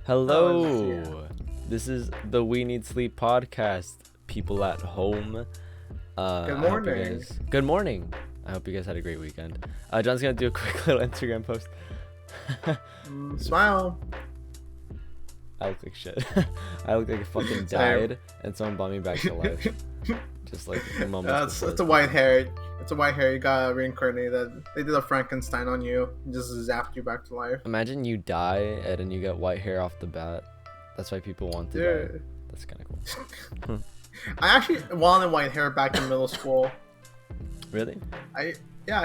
Hello. This is the We Need Sleep podcast. People at home. Good morning. Good morning. I hope you guys had a great weekend. John's gonna do a quick little Instagram post. Smile. I look like shit. I look like I fucking died, and someone brought me back to life. Just like a moment. It's a white hair. It's a white hair. You got reincarnated. They did a Frankenstein on you. Just zapped you back to life. Imagine you die and then you get white hair off the bat. That's why people want to die. That's kind of cool. I actually wanted white hair back in middle school. Really? I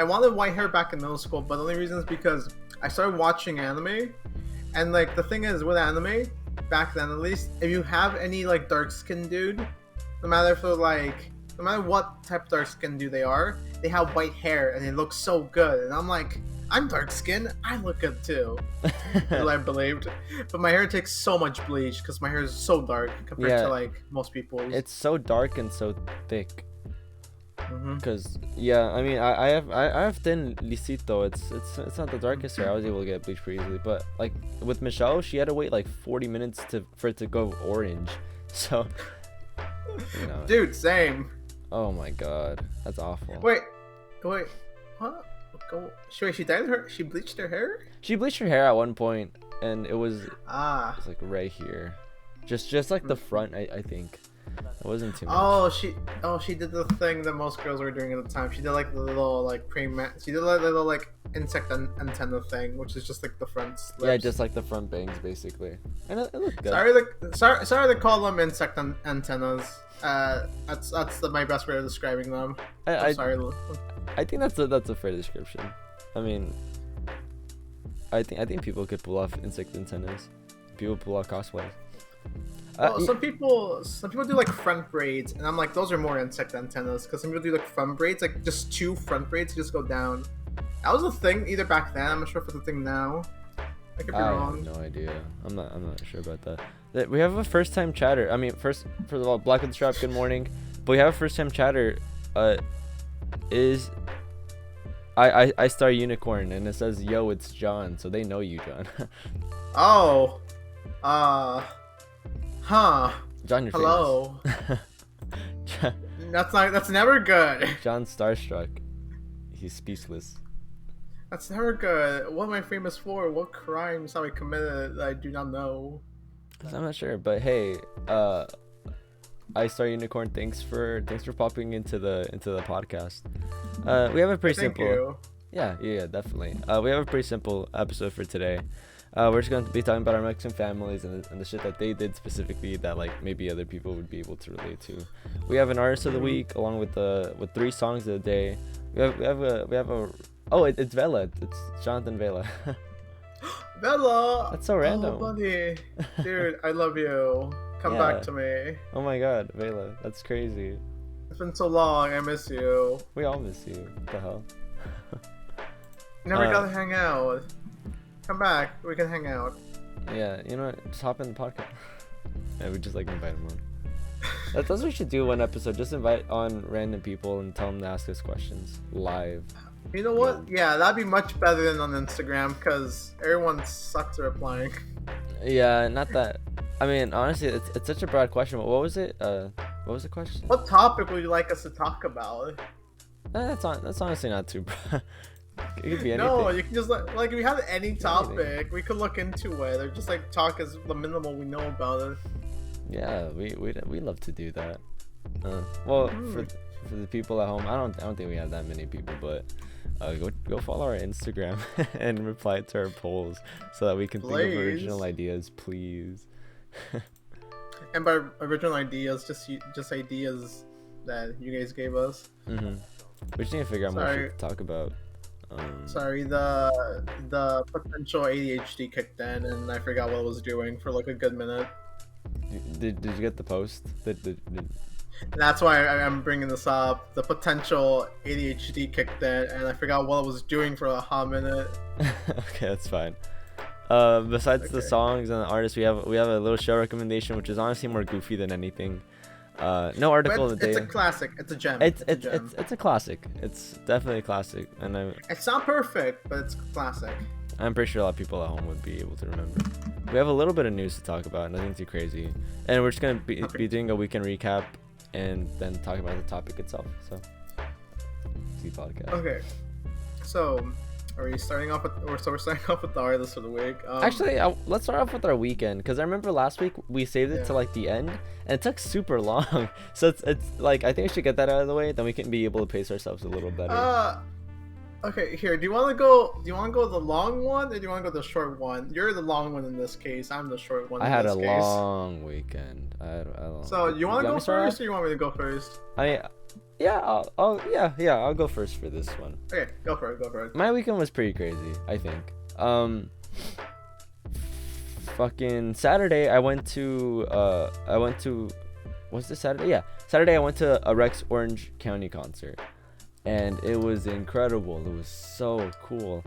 wanted white hair back in middle school, but the only reason is because I started watching anime, and like the thing is with anime, back then at least, if you have any like dark skinned dude, no matter what type of dark skinned dude they are, they have white hair and they look so good. And I'm like, I'm dark skinned, I look good too. As I believed. But my hair takes so much bleach because my hair is so dark compared to like most people's. It's so dark and so thick. Because I mean I have thin lisito. It's not the darkest hair. I was able to get bleached pretty easily, but like with Michelle, she had to wait like 40 minutes for it to go orange. So you know. Dude, same. Oh my god, that's awful. Wait, what? She dyed her. She bleached her hair. She bleached her hair at one point, and it was like right here, just like the front. I think. It wasn't too much. She did the thing that most girls were doing at the time. She did like the little like she did like the little like insect antenna thing, which is just like the front slips. Yeah, just like the front bangs basically. And it looked good. Sorry to call them insect antennas. That's my best way of describing them. Sorry. I think that's a fair description. I mean, I think people could pull off insect antennas. People pull off cosplays. Some people do like front braids, and I'm like, those are more insect antennas, because some people do like front braids, like just two front braids just go down. That was a thing either back then. I'm not sure if it's a thing now. I could be wrong. I have no idea. I'm not sure about that. We have a first time chatter. I mean, first of all, Black with the Strap, good morning. But we have a first time chatter. Is I star unicorn, and it says yo, it's John, so they know you, John. John, you're hello. famous. That's never good. John's starstruck. He's speechless. That's never good. What am I famous for? What crimes have I committed that I do not know? I'm not sure, but hey, I Star Unicorn, thanks for popping into the podcast. We have a pretty simple. You. Yeah, definitely. We have a pretty simple episode for today. We're just going to be talking about our Mexican families and the shit that they did specifically that like maybe other people would be able to relate to. We have an artist of the week along with 3 songs of the day. We have a it's Vela. It's Jonathan Vela. Vela. That's so random. Oh, buddy. Dude, I love you. Come back to me. Oh my god, Vela. That's crazy. It's been so long. I miss you. We all miss you. What the hell? Never got to hang out. Come back, we can hang out. Yeah, you know what? Just hop in the podcast. Yeah, we just like invite them on. That's what we should do one episode. Just invite on random people and tell them to ask us questions live. You know what? Yeah, that'd be much better than on Instagram because everyone sucks at replying. Yeah, not that. I mean, honestly, it's such a broad question. What was it? What was the question? What topic would you like us to talk about? That's honestly not too broad. It could be anything. No, you can just like if we have any topic, we could look into it or just like talk as the minimal we know about it. Yeah, we love to do that. For the people at home, I don't think we have that many people, but go follow our Instagram and reply to our polls so that we can think of original ideas, please. And by original ideas, just ideas that you guys gave us. We just need to figure out what we should talk about. Sorry, the potential ADHD kicked in, and I forgot what I was doing for like a good minute. Did you get the post? And that's why I'm bringing this up. The potential ADHD kicked in, and I forgot what I was doing for a hot minute. Okay, that's fine. Besides the songs and the artists, we have a little show recommendation, which is honestly more goofy than anything. No article of the day. It's a classic. It's a gem. It's a classic. It's definitely a classic, and It's not perfect, but it's classic. I'm pretty sure a lot of people at home would be able to remember. We have a little bit of news to talk about, nothing too crazy, and we're just gonna be doing a weekend recap and then talk about the topic itself. So, see podcast. Okay, so are we starting off with? We're starting off with the artist of the week. Actually, let's start off with our weekend, because I remember last week we saved it to like the end, and it took super long. So it's like I think we should get that out of the way, then we can be able to pace ourselves a little better. Okay, here. Do you want to go the long one, or do you want to go the short one? You're the long one in this case. I'm the short one. I had a long weekend. I don't. So you want to go first, or you want me to go first? I mean, yeah, I'll go first for this one. Okay, go for it. My weekend was pretty crazy, I think. Fucking Saturday, I went to, what's this Saturday? Yeah, Saturday I went to a Rex Orange County concert, and it was incredible. It was so cool.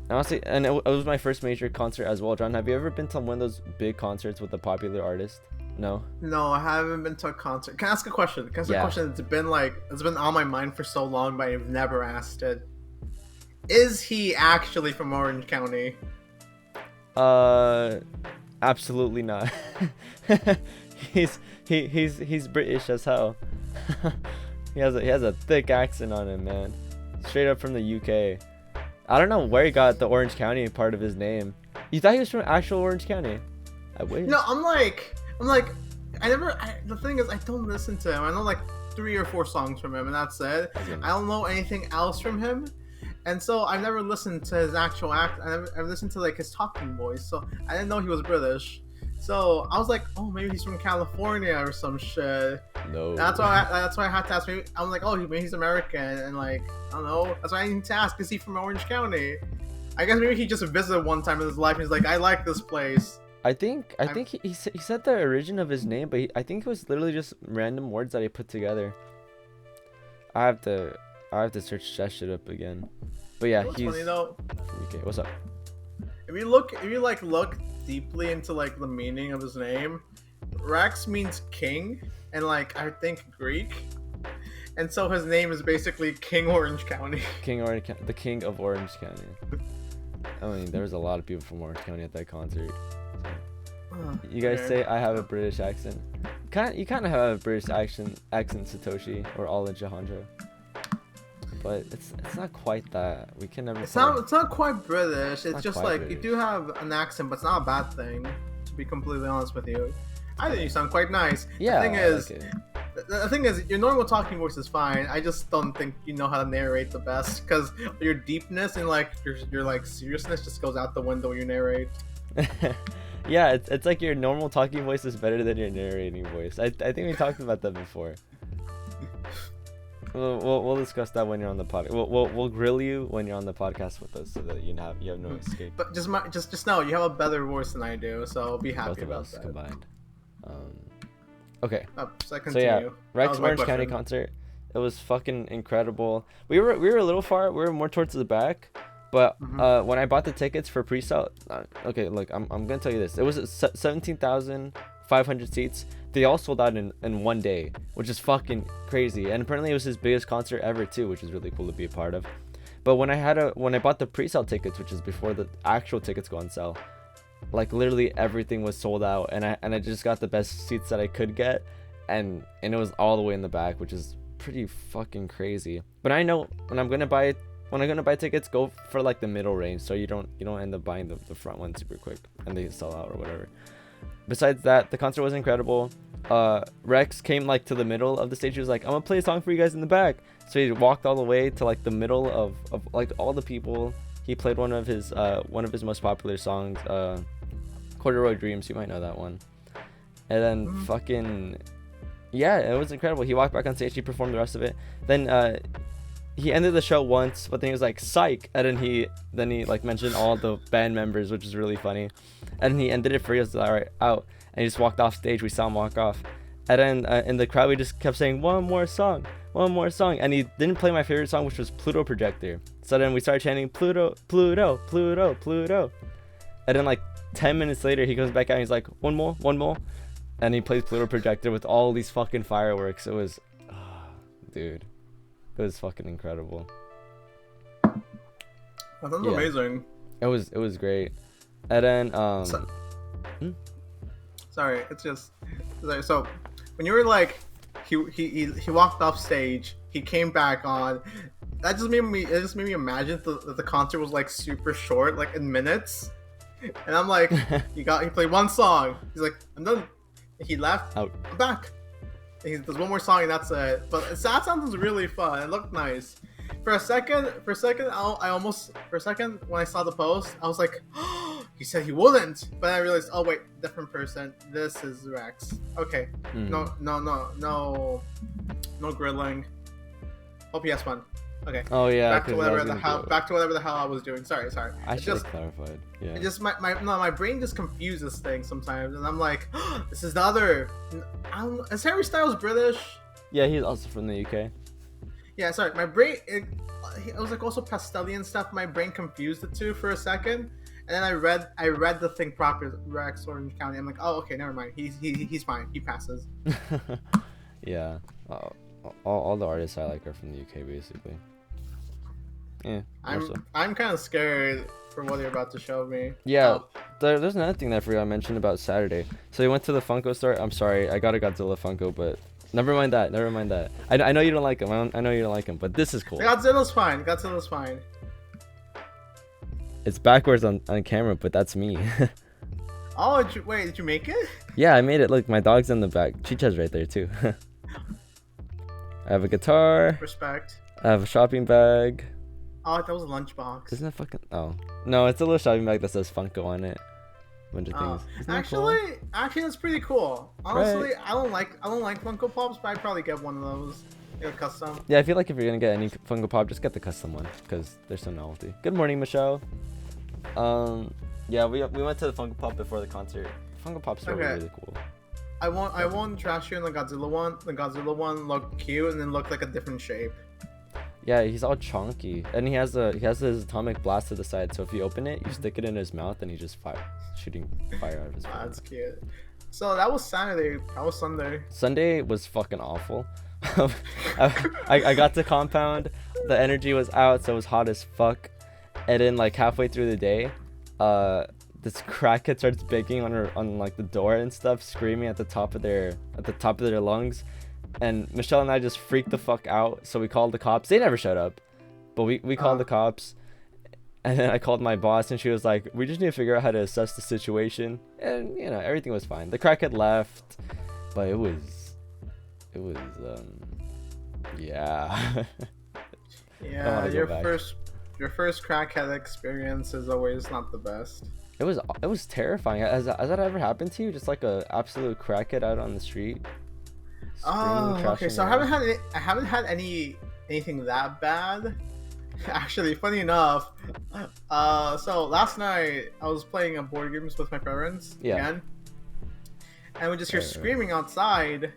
Honestly, and it was my first major concert as well. John, have you ever been to one of those big concerts with a popular artist? No, I haven't been to a concert. Can I ask a question? Question? It's been on my mind for so long, but I've never asked it. Is he actually from Orange County? Absolutely not. he's British as hell. He has a thick accent on him, man. Straight up from the UK. I don't know where he got the Orange County part of his name. You thought he was from actual Orange County? I wish. No, I'm like, the thing is, I don't listen to him. I know like 3 or 4 songs from him, and that's it. I don't know anything else from him. And so I've never listened to his actual act. I've listened to like his talking voice, so I didn't know he was British. So I was like, oh, maybe he's from California or some shit. No. That's why I had to ask. Maybe I'm like, oh, maybe he's American, and like I don't know. That's why I need to ask. Is he from Orange County? I guess maybe he just visited one time in his life, and he's like, I like this place. I think he said the origin of his name, but I think it was literally just random words that he put together. I have to search that shit up again. But yeah, he's funny though. Okay, what's up? If you look deeply into like the meaning of his name, Rex means king, and like I think Greek, and so his name is basically King Orange County. The king of Orange County. I mean, there was a lot of people from Orange County at that concert. You guys say I have a British accent. You kind of have a British accent, Satoshi or Ala Jahandra. But it's not quite that. We can never. It's not quite British. It's just like British. You do have an accent, but it's not a bad thing. To be completely honest with you, I think you sound quite nice. Yeah. The thing is, your normal talking voice is fine. I just don't think you know how to narrate the best, because your deepness and like your like seriousness just goes out the window when you narrate. Yeah, it's like your normal talking voice is better than your narrating voice. I think we talked about that before. We'll discuss that when you're on the podcast. We'll grill you when you're on the podcast with us, so that you have no escape. But just know you have a better voice than I do, so be happy Both of about us that. combined. Okay. So yeah, Rex Orange County concert. It was fucking incredible. We were a little far. We were more towards the back, but when I bought the tickets for pre-sale, okay, look, I'm gonna tell you this. It was 17,500 seats. They all sold out in one day, which is fucking crazy. And apparently it was his biggest concert ever too, which is really cool to be a part of. But when I bought the pre-sale tickets, which is before the actual tickets go on sale, like literally everything was sold out, and I just got the best seats that I could get, and it was all the way in the back, which is pretty fucking crazy. But I know when I'm gonna buy tickets, go for like the middle range, so you don't end up buying the front one super quick and they sell out or whatever. Besides that, the concert was incredible. Rex came like to the middle of the stage. He was like, I'm gonna play a song for you guys in the back. So he walked all the way to like the middle of like all the people. He played one of his most popular songs, Corduroy Dreams. You might know that one. And then fucking yeah, it was incredible. He walked back on stage. He performed the rest of it. Then he ended the show once, but then he was like psych, and then he like mentioned all the band members, which is really funny. And he ended it for us. All right, out, and he just walked off stage. We saw him walk off, and then in the crowd we just kept saying one more song, and he didn't play my favorite song, which was Pluto Projector. So then we started chanting Pluto, Pluto, Pluto, Pluto, and then like 10 minutes later he goes back out and he's like one more, and he plays Pluto Projector with all these fucking fireworks. It was, dude, it was fucking incredible. That sounds amazing. It was great. And then So, hmm? sorry, it's just so when you were like he walked off stage, he came back on. That just made me imagine that the concert was like super short, like in minutes. And I'm like, he played one song. He's like, I'm done. He left. Out. I'm back. He does one more song and that's it. But that sounds really fun. It looked nice. For a second, I almost when I saw the post, I was like, oh, he said he wouldn't. But I realized, oh wait, different person. This is Rex. Okay. No grilling. Hope he has fun. Okay. Oh yeah. Back to whatever the hell I was doing. Sorry. I should have clarified. Yeah. It just my brain just confuses things sometimes, and I'm like, oh, this is the other. Is Harry Styles British? Yeah, he's also from the UK. Yeah, sorry, my brain. It was like also Pastellian stuff. My brain confused the two for a second, and then I read the thing proper. Rex Orange County. I'm like, oh okay, never mind. He's fine. He passes. Yeah. All the artists I like are from the UK, basically. Yeah. I'm kind of scared for what you're about to show me. Yeah. There's another thing that I forgot to mention about Saturday. So we went to the Funko store. I'm sorry, I got a Godzilla Funko, but never mind that. I know you don't like him. I know you don't like him, but this is cool. Godzilla's fine. It's backwards on camera, but that's me. Oh, did you make it? Yeah, I made it. Look, my dog's in the back. Chicha's right there too. I have a guitar. Respect. I have a shopping bag. Oh, that was a lunchbox. Isn't that fucking? Oh no, it's a little shopping bag that says Funko on it. Bunch of things. Isn't that cool? Actually, that's pretty cool. Honestly, right. I don't like Funko Pops, but I'd probably get one of those. Custom. Yeah, I feel like if you're gonna get any Funko Pop, just get the custom one because they're so novelty. Good morning, Michelle. Yeah, we went to the Funko Pop before the concert. Funko Pops are really cool. I won't trash you in the Godzilla one. The Godzilla one looked cute and then looked like a different shape. Yeah, he's all chunky, and he has his atomic blast to the side. So if you open it, you stick it in his mouth, and he just shooting fire out of his mouth. That's cute. So that was Saturday. That was Sunday. Sunday was fucking awful. I got to compound. The energy was out, so it was hot as fuck. And then like halfway through the day, this crackhead starts banging on like the door and stuff, screaming at the top of their lungs. And Michelle and I just freaked the fuck out, so we called the cops. They never showed up, but we called the cops. And then I called my boss, and she was like, we just need to figure out how to assess the situation. And everything was fine. The crackhead left, but it was yeah. Yeah, your first crackhead experience is always not the best. It was terrifying. Has that ever happened to you? Just like a absolute crackhead out on the street? Oh, okay. So I haven't had anything that bad. Actually, funny enough, so last night I was playing a board games with my parents again, and we just hear screaming outside,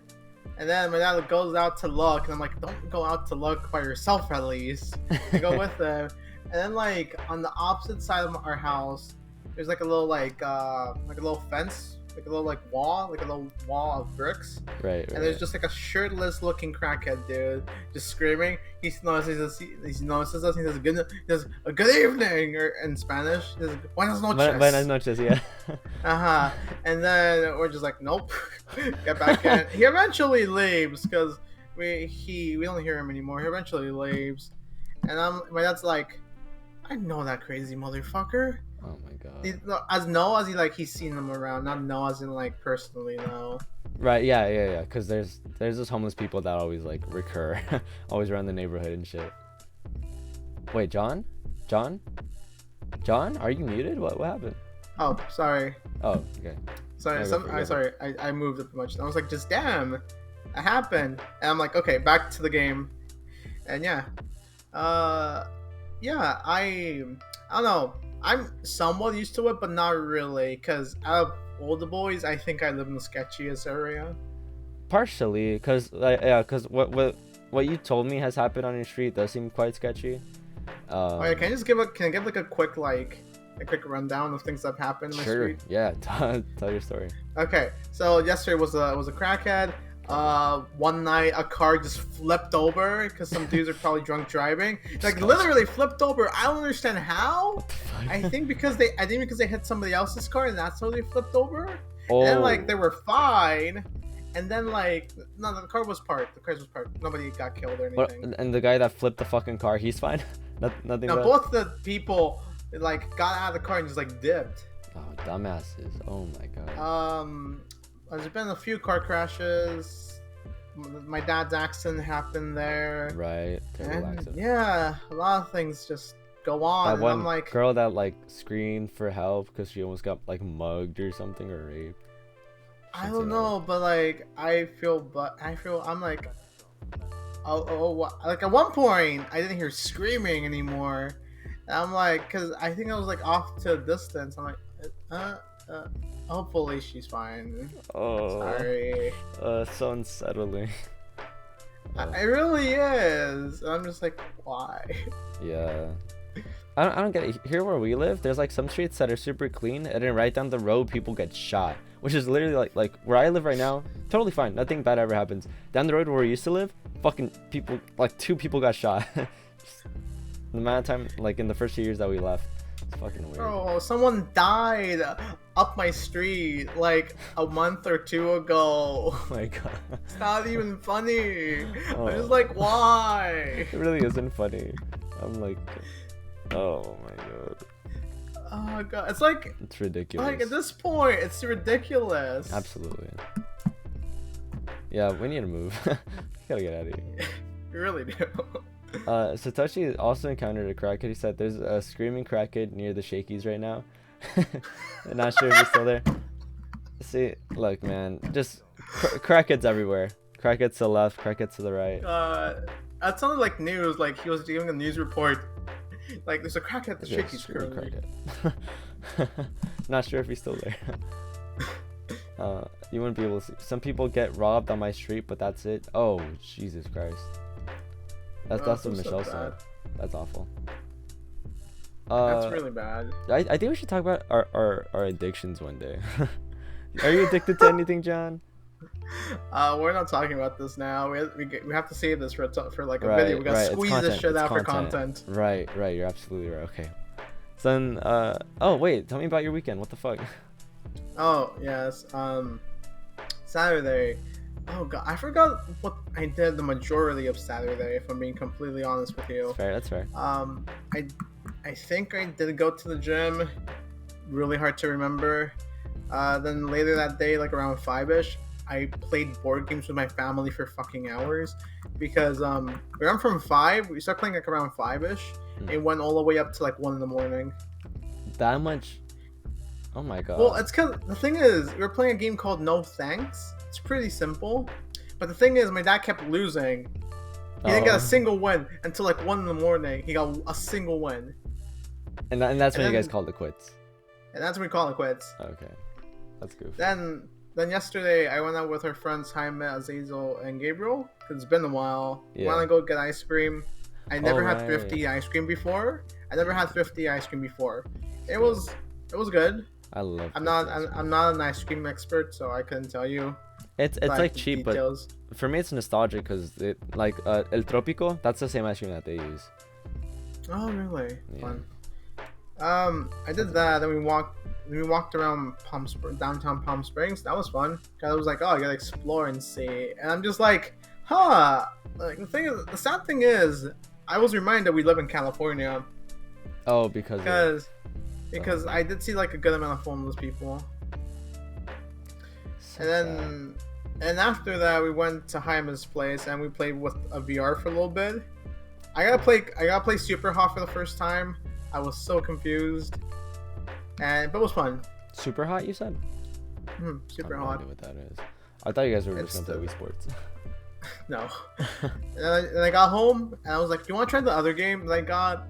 and then my dad goes out to look, and I'm like, don't go out to look by yourself at least. I go with them, and then like on the opposite side of our house, there's like a little like a little fence. Like a little wall of bricks. Right. And there's just like a shirtless looking crackhead dude just screaming. He notices us. He says good evening, or in Spanish. He says, Buenas noches. Buenas noches, yeah. And then we're just like, nope. Get back in. He eventually leaves because we don't hear him anymore. He eventually leaves, and my dad's like, I know that crazy motherfucker. Oh my god. As he's seen them around, not know as in like personally know. Right, yeah. Because there's those homeless people that always like recur, always around the neighborhood and shit. Wait, John, are you muted? What happened? Oh, sorry. Oh, okay. Sorry. I moved it too much. I was like, just damn, that happened. And I'm like, okay, back to the game. And yeah, I don't know. I'm somewhat used to it, but not really, because out of all the boys, I think I live in the sketchiest area. Partially, because what you told me has happened on your street does seem quite sketchy. Okay, can I give like a quick rundown of things that have happened in my street? Yeah, tell your story. Okay, so yesterday was a crackhead. One night a car just flipped over because some dudes are probably drunk driving. Like Disgusting. literally flipped over. I don't understand how. What the fuck? I think because they hit somebody else's car and that's how they flipped over. Oh. And then like they were fine. And then like no, the car was parked. The car was parked. Nobody got killed or What, anything. and the guy that flipped the fucking car, he's fine. Nothing. No, bad? both the people like got out of the car and just like dipped. Oh, dumbasses. Oh my god. There's been a few car crashes. My dad's accident happened there. Right. Terrible And accident. yeah, a lot of things just go on. That And one I'm like, girl that like screamed for help because she almost got like mugged or something or raped. I don't know, but like I'm like, like at one point I didn't hear screaming anymore. And I'm like, cause I think I was like off to a distance. I'm like, hopefully she's fine. Oh. Sorry. So unsettling. It really is. And I'm just like, why? Yeah. I don't get it. Here where we live, there's like some streets that are super clean, and then right down the road, people get shot, which is literally like where I live right now. Totally fine, nothing bad ever happens. Down the road where we used to live, fucking people, like 2 people got shot. The amount of time, like in the first 2 years that we left, it's fucking weird. Bro, someone died up my street like a month or 2 ago. Oh my god. It's not even funny. Oh. I'm just like, why? It really isn't funny. I'm like, oh my god. Oh god, it's like It's ridiculous. at this point, it's ridiculous. Absolutely. Yeah, we need to move. We gotta get out of here. You really do. Satoshi also encountered a crackhead. He said there's a screaming crackhead near the Shakies right now. I'm not sure if he's still there. See, look, man, just crackheads everywhere. Crackheads to the left, crackheads to the right. That sounded like news. Like he was doing a news report. Like there's a crackhead at the There's a Shaky screaming Screw. crackhead. Not sure if he's still there. You wouldn't be able to see. Some people get robbed on my street, but that's it. Oh, Jesus Christ. That's what so Michelle bad. said. That's awful. That's really bad. I think we should talk about our addictions one day. Are you addicted to anything, John? We're not talking about this now. We have to save this for like a Right, video. We gotta right, it's squeeze this content, shit it's out for content. content. Right, you're absolutely right. Okay. So then, oh wait, tell me about your weekend. What the fuck? Oh yes. Saturday. Oh god, I forgot what I did the majority of Saturday. If I'm being completely honest with you. That's fair. I think I did go to the gym. Really hard to remember. Then later that day, like around 5ish, I played board games with my family for fucking hours because we went from 5. We started playing like around 5ish. It went all the way up to like 1 in the morning. That much? Oh my god. Well, it's because the thing is, we were playing a game called No Thanks. It's pretty simple, but the thing is, my dad kept losing. He didn't get a single win until like 1 in the morning. He got a single win. And that's when and you guys then- called it quits. And that's when we call it quits. Okay. That's goofy. Then yesterday I went out with our friends Jaime, Azazel, and Gabriel. Cause it's been a while. Yeah. Want to go get ice cream? I never had right. thrifty ice cream before. It was good. I love I'm thrifty not an ice cream expert, so I couldn't tell you. It's like cheap, details. but for me it's nostalgic because it like El Tropico. That's the same ice cream that they use. Oh really? Yeah. Fun. I did that. Then we walked around downtown Palm Springs. That was fun. Cause I was like, oh, I gotta explore and see. And I'm just like, huh. Like the sad thing is, I was reminded we live in California. Oh, because I did see like a good amount of homeless people. And after that, we went to Jaime's place and we played with a VR for a little bit. I gotta play Super Hot for the first time. I was so confused, but it was fun. Super Hot, you said? Super I have no Hot. idea what that is. I thought you guys were It's just gonna play Wii Sports. No. and I got home and I was like, "Do you want to try the other game that I got?"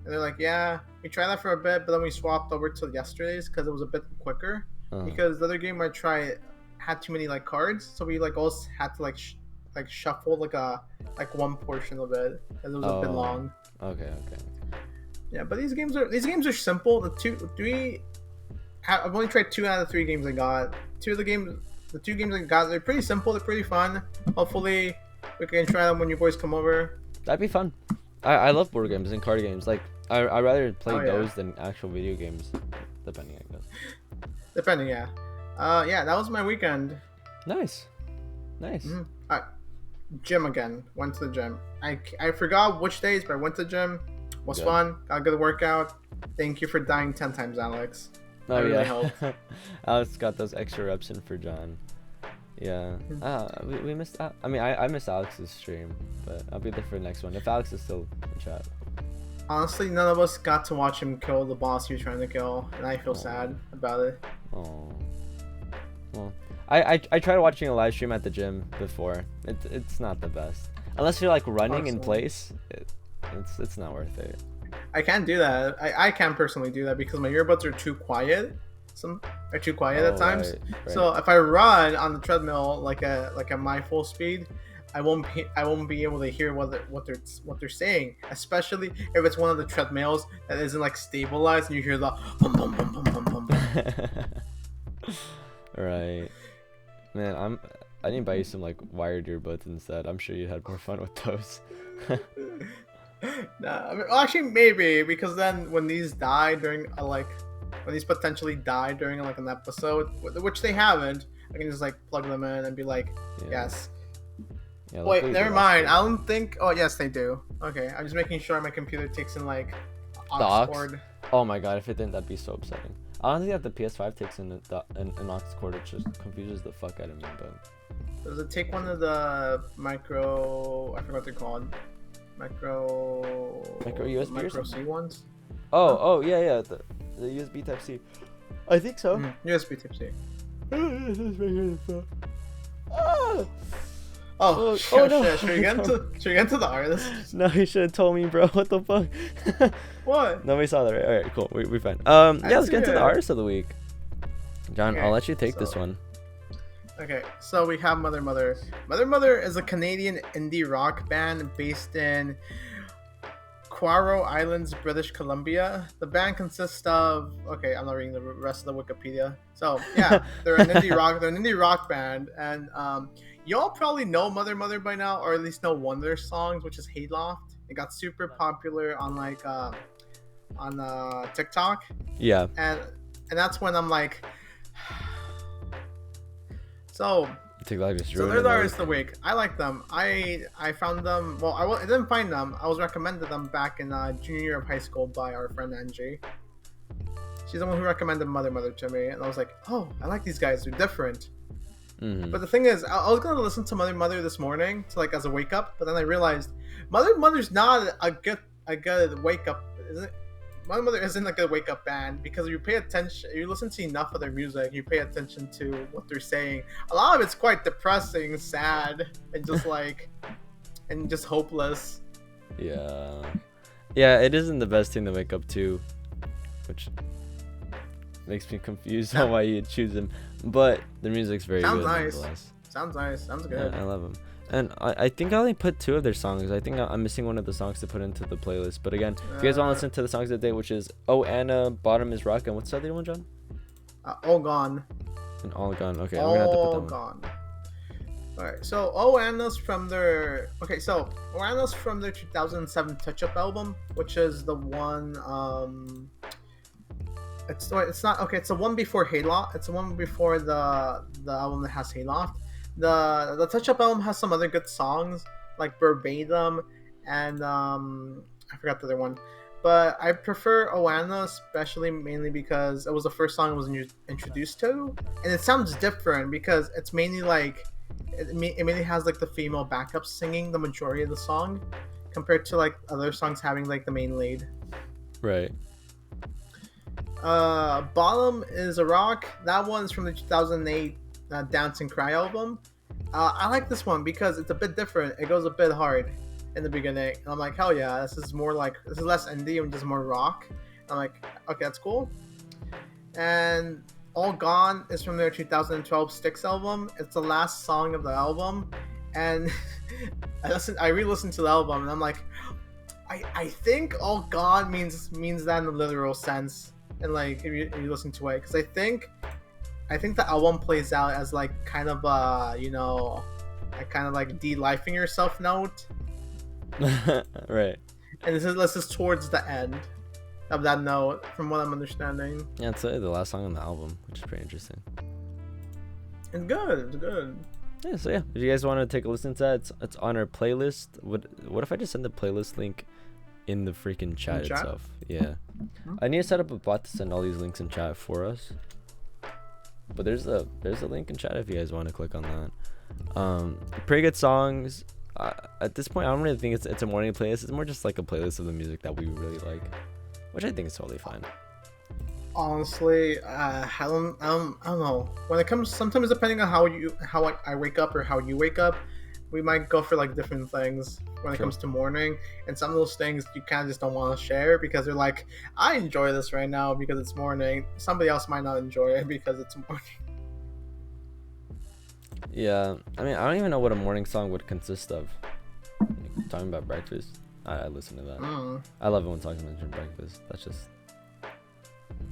And they're like, "Yeah." We tried that for a bit, but then we swapped over to yesterday's because it was a bit quicker. Because the other game I tried had too many like cards, so we like also had to like shuffle like one portion of it because it was a bit long. Okay. Yeah, but these games are simple. I've only tried 2 out of 3 games I got. 2 of the games the two games I got, they're pretty simple. They're pretty fun. Hopefully, we can try them when you boys come over. That'd be fun. I love board games and card games. Like I rather play Oh, yeah. those than actual video games, depending, I guess. Depending, yeah. Yeah, that was my weekend. Nice. Mm-hmm. Gym again. Went to the gym. I forgot which days, but I went to the gym. Was Good. fun. Got a good workout. Thank you for dying 10 times, Alex. Oh That really yeah. helped. Alex got those extra reps in for John. Yeah. We missed. I mean, I missed Alex's stream, but I'll be there for the next one if Alex is still in chat. Honestly, none of us got to watch him kill the boss he was trying to kill, and I feel sad about it. Oh. Well, I tried watching a live stream at the gym before. It's not the best unless you're like running in place. It's not worth it. I can't do that. I can't personally do that because my earbuds are too quiet. Are too quiet at times. Right. So if I run on the treadmill like at my full speed, I won't be able to hear what they're saying. Especially if it's one of the treadmills that isn't like stabilized and you hear the bum bum bum bum bum bum. Right. Man, I need to buy you some like wired earbuds instead. I'm sure you had more fun with those. Nah, I mean, well, actually maybe because then when these die during when these potentially die during like an episode, which they haven't, I can just like plug them in and be like, Yeah. yes. Yeah, Wait, luckily never they mind. lost I don't think. Oh yes, they do. Okay, I'm just making sure my computer takes in like The aux? cord. it. Oh my god, if it didn't, that'd be so upsetting. I don't think that the PS5 takes in an aux cord, which just confuses the fuck out of me. But Does it take one of the micro? I forgot what they're called. Micro USB or micro something? C ones. oh yeah, the USB Type C. I think so. USB Type C. Ah! Oh, Oh, shit, no. should we get into the artist? No, you should have told me, bro. What the fuck? What? Nobody saw that, right? All right, cool. We're fine. Yeah, let's get into the it. artist of the week. John, Okay, I'll let you take this so- one. Okay, so we have Mother Mother. Mother Mother is a Canadian indie rock band based in Quaro Islands, British Columbia. The band consists of I'm not reading the rest of the Wikipedia. So yeah, they're an indie rock band, and y'all probably know Mother Mother by now, or at least know one of their songs, which is Hayloft. It got super popular on TikTok, Yeah. and that's when I'm like, so. TikTok just So ruined they're the it. artist of the week. I like them. I found them. Well, I didn't find them. I was recommended them back in junior year of high school by our friend Angie. She's the one who recommended Mother Mother to me, and I was like, oh, I like these guys. They're different. Mm-hmm. But the thing is, I was gonna listen to Mother Mother this morning to like as a wake up, but then I realized Mother Mother's not a good wake up. Isn't it? Mother Mother isn't a good wake up band because if you pay attention, you listen to enough of their music, you pay attention to what they're saying. A lot of it's quite depressing, sad, and just like, and just hopeless. Yeah. Yeah, it isn't the best thing to wake up to, which makes me confused on why you'd choose them. But the music's very Sounds good nice. nonetheless. Sounds nice. Sounds good. Yeah, I love them. And I think I only put 2 of their songs. I think I'm missing one of the songs to put into the playlist. But again, if you guys want to listen to the songs of the day, which is Oh Anna, Bottom is Rock, and what's the other one, John? All Gone. And All Gone. Okay, I'm gonna have to put All that one. Gone. Alright, so Oana's from their 2007 Touch Up album, which is the one it's not okay, it's the one before Hayloft. It's the one before the album that has Hayloft. The Touch Up album has some other good songs like Verbatim and I forgot the other one. But I prefer Oana, especially mainly because it was the first song I was introduced to, and it sounds different because it's mainly like it mainly has like the female backup singing the majority of the song, compared to like other songs having like the main lead. Right. Bottom is a Rock. That one's from the 2008 Dance and Cry album. I like this one because it's a bit different. It goes a bit hard in the beginning, and I'm like, hell yeah, this is less indie and just more rock. I'm like, okay, that's cool. And All Gone is from their 2012 Styx album. It's the last song of the album, and I re-listened to the album, and I'm like, I think All Gone means that in the literal sense, and like if you listen to it, because I think I think the album plays out as like kind of you know, like kind of like de-lifing yourself note. Right. And this is towards the end of that note, from what I'm understanding. Yeah, it's the last song on the album, which is pretty interesting. It's good. It's good. Yeah, so yeah, if you guys want to take a listen to that, it's on our playlist. What if I just send the playlist link in the freaking chat itself? Yeah. Hmm? I need to set up a bot to send all these links in chat for us. But there's a link in chat if you guys want to click on that. Pretty good songs. At this point, I don't really think it's a morning playlist. It's more just like a playlist of the music that we really like, which I think is totally fine. Honestly, I don't know. When it comes, sometimes depending on how I wake up or how you wake up, we might go for like different things when it True. comes to morning. And some of those things you kind of just don't want to share because they're like, I enjoy this right now because it's morning. Somebody else might not enjoy it because it's morning. Yeah, I mean, I don't even know what a morning song would consist of. Talking about breakfast, I listen to that. I love it when talking about breakfast. That's just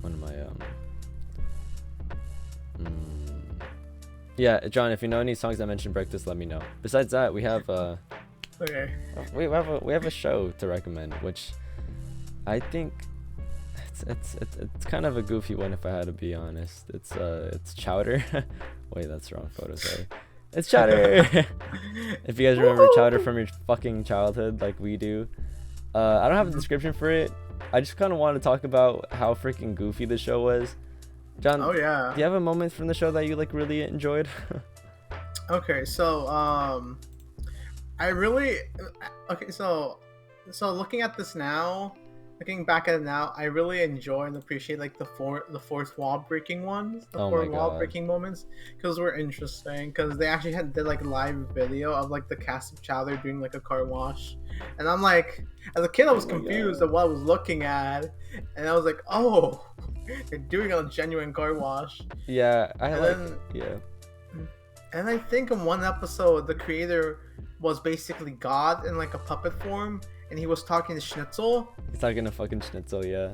one of my Yeah, John, if you know any songs that mention breakfast, let me know. Besides that, we have Okay. we have a show to recommend, which I think it's kind of a goofy one if I had to be honest. It's Chowder. Wait, that's the wrong photo. Sorry. It's Chowder. If you guys remember Chowder from your fucking childhood, like we do, I don't have a description for it. I just kind of want to talk about how freaking goofy the show was. John, Oh yeah. do you have a moment from the show that you like really enjoyed? Okay, so I really so looking at this now, looking back at it now, I really enjoy and appreciate like the fourth wall breaking ones, the Oh fourth my wall God. breaking moments, because were interesting. Because they actually did like live video of like the cast of Chowder doing like a car wash, and I'm like, as a kid, I was Oh my confused God. at what I was looking at, and I was like, oh, they're doing a genuine car wash. Yeah, And yeah. And I think in one episode, the creator was basically God in like a puppet form, and he was talking to Schnitzel. He's talking to fucking Schnitzel, yeah.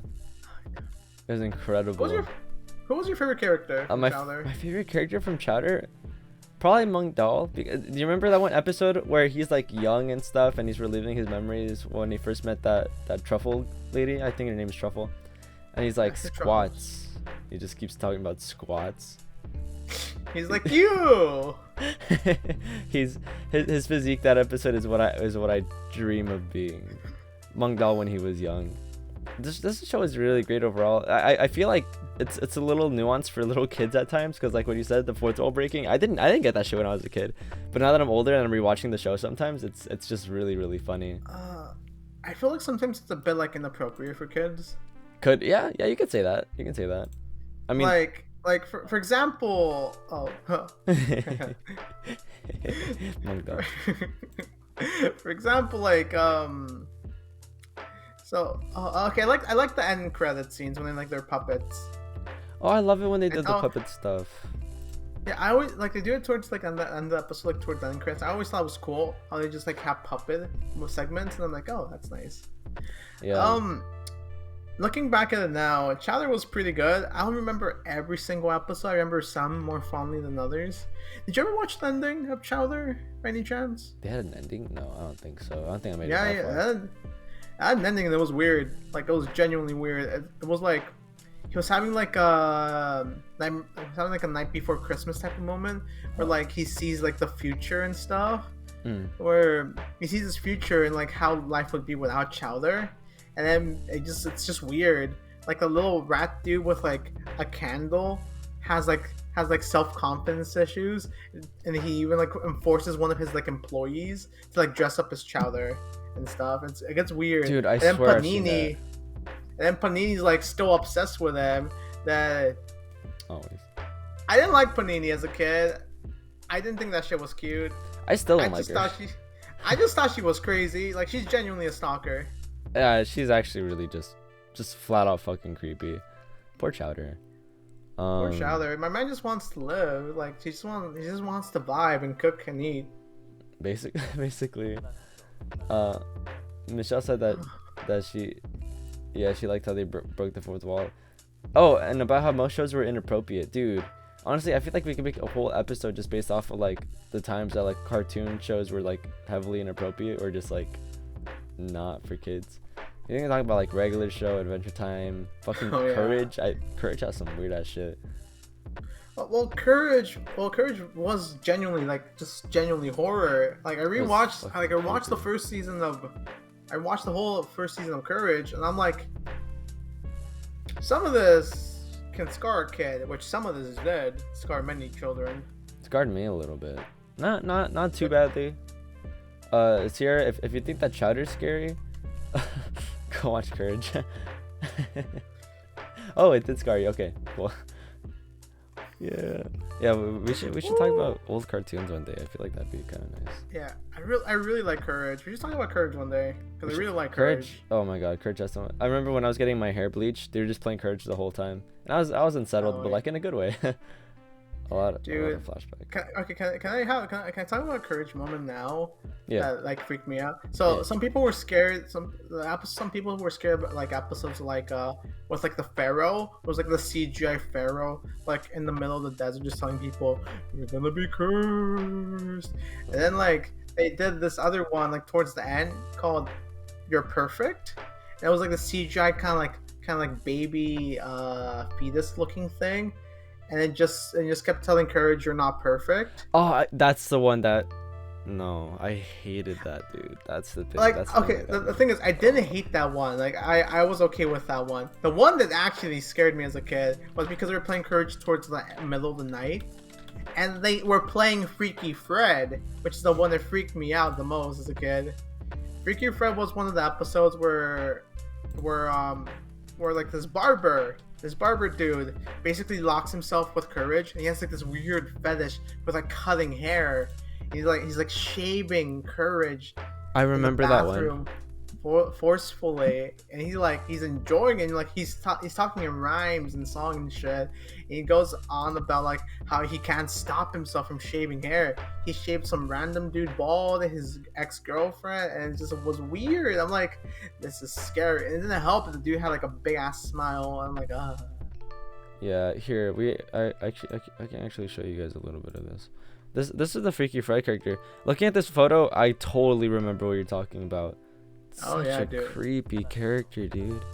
It was incredible. Who was your favorite character from My Chowder? favorite character from Chowder? Probably Monk Doll. Do you remember that one episode where he's like young and stuff and he's reliving his memories when he first met that truffle lady? I think her name is Truffle. And he's like, I said squats. He just keeps talking about squats. He's like you. His physique that episode is what I dream of being. Monk Doll when he was young. This show is really great overall. I feel like it's a little nuanced for little kids at times, because like what you said, the fourth wall breaking, I didn't get that shit when I was a kid, but now that I'm older and I'm rewatching the show, sometimes it's just really, really funny. I feel like sometimes it's a bit like inappropriate for kids. Yeah, you could say that. You can say that. I mean, like for example, Monk Doll. for example, like okay, I like the end credit scenes when they like their puppets. Oh, I love it when they did the Oh. puppet stuff. Yeah, I always like they do it towards like on the episode, like towards the end credits. I always thought it was cool how they just like have puppet segments, and I'm like, oh, that's nice. Yeah. Looking back at it now, Chowder was pretty good. I don't remember every single episode. I remember some more fondly than others. Did you ever watch the ending of Chowder by any chance? They had an ending? No, I don't think so. I don't think I made Yeah, it yeah. that far. That had an ending that was weird. Like it was genuinely weird. It was like he was having like a night before Christmas type of moment where like he sees like the future and stuff. Where he sees his future and like how life would be without Chowder. And then it's just weird. Like a little rat dude with like a candle has self-confidence issues, and he even like enforces one of his like employees to like dress up as Chowder and stuff. It gets weird. Dude, I and then swear I've seen that. And then Panini's like still obsessed with him. That Always. I didn't like Panini as a kid. I didn't think that shit was cute. I still don't like her. I just thought she was crazy. Like she's genuinely a stalker. Yeah, she's actually really just flat out fucking creepy. Poor Chowder. Poor Chowder. My man just wants to live. Like he just wants to vibe and cook and eat. Basically. Michelle said that she liked how they broke the fourth wall. Oh, and about how most shows were inappropriate, dude. Honestly, I feel like we could make a whole episode just based off of like the times that like cartoon shows were like heavily inappropriate or just like not for kids. You think I talk about like regular show, Adventure Time, fucking Courage? Courage has some weird ass shit. Well, Courage was genuinely like just genuinely horror. Like I watched the first season of, I watched the whole first season of Courage, and I'm like, some of this can scar a kid, which some of this is dead, scar many children. Scarred me a little bit. Not too badly. Sierra, if you think that Chowder's scary, go watch Courage. Oh, it did scar you. Okay, cool. Yeah. We should talk about old cartoons one day. I feel like that'd be kind of nice. Yeah, I really like Courage. We should talk about Courage one day because I really like Courage. Oh my god, Courage has so much. I remember when I was getting my hair bleached, they were just playing Courage the whole time, and I was unsettled, but like in a good way. a lot of flashback. Can I talk about a Courage moment now? Yeah. That like freaked me out. So some people were scared. Some people were scared about like episodes like with like the pharaoh. It was like the CGI pharaoh like in the middle of the desert just telling people you're gonna be cursed. And then like they did this other one like towards the end called You're Perfect. And it was like the CGI kind of like baby fetus looking thing. And it just kept telling Courage you're not perfect. Oh, that's the one that. No, I hated that, dude. That's the thing. Like, that's okay, the thing is, I didn't hate that one. Like, I was okay with that one. The one that actually scared me as a kid was because they were playing Courage towards the middle of the night, and they were playing Freaky Fred, which is the one that freaked me out the most as a kid. Freaky Fred was one of the episodes where like this barber dude basically locks himself with Courage, and he has like this weird fetish with like cutting hair. He's like shaving Courage. I remember that one. Forcefully, and he's enjoying it. And like he's talking in rhymes and song and shit. And he goes on about like how he can't stop himself from shaving hair. He shaved some random dude bald, his ex-girlfriend, and it just was weird. I'm like, this is scary. And it didn't help that the dude had like a big ass smile. I'm like, Yeah, here I can actually show you guys a little bit of this. This is the Freaky Fred character. Looking at this photo, I totally remember what you're talking about. Such a dude. Creepy character, dude.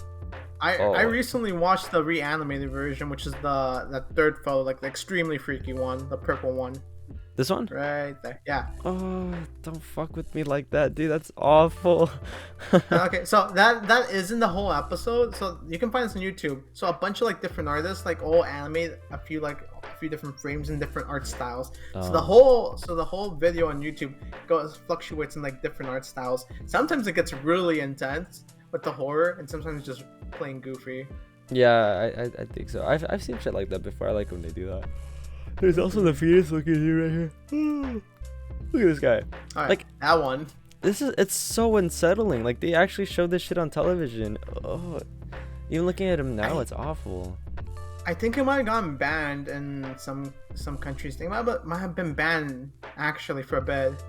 I recently watched the reanimated version, which is that third photo, like the extremely freaky one, the purple one. This one? Right there. Yeah. Oh, don't fuck with me like that, dude. That's awful. Okay, so that isn't the whole episode. So you can find this on YouTube. So a bunch of like different artists, like all animate a few different frames and different art styles. So the whole video on YouTube fluctuates in like different art styles. Sometimes it gets really intense with the horror, and sometimes just plain goofy. Yeah, I think so. I've seen shit like that before. I like when they do that. There's also the fetus looking at you right here. Look at this guy. Right, like that one. It's so unsettling. Like they actually showed this shit on television. Oh, even looking at him now, it's awful. I think it might have gotten banned in some countries. They might have been banned actually for a bit.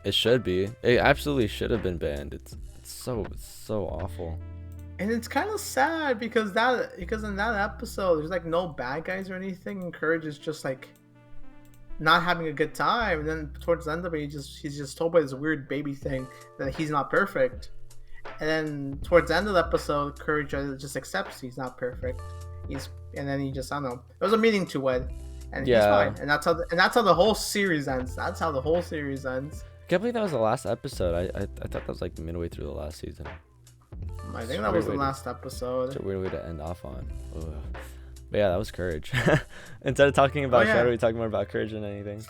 It should be. It absolutely should have been banned. It's so awful. And it's kind of sad because in that episode there's like no bad guys or anything, and Courage is just like not having a good time. And then towards the end of it, he's just told by this weird baby thing that he's not perfect. And then towards the end of the episode, Courage just accepts he's not perfect. And then he just, I don't know. There was a meaning to it, and he's fine. And that's how the whole series ends. That's how the whole series ends. I can't believe that was the last episode. I thought that was like midway through the last season. I think that was the last episode. It's a weird way to end off on. Ugh. But yeah, that was Courage. Instead of talking about Shadow, we talk more about Courage than anything.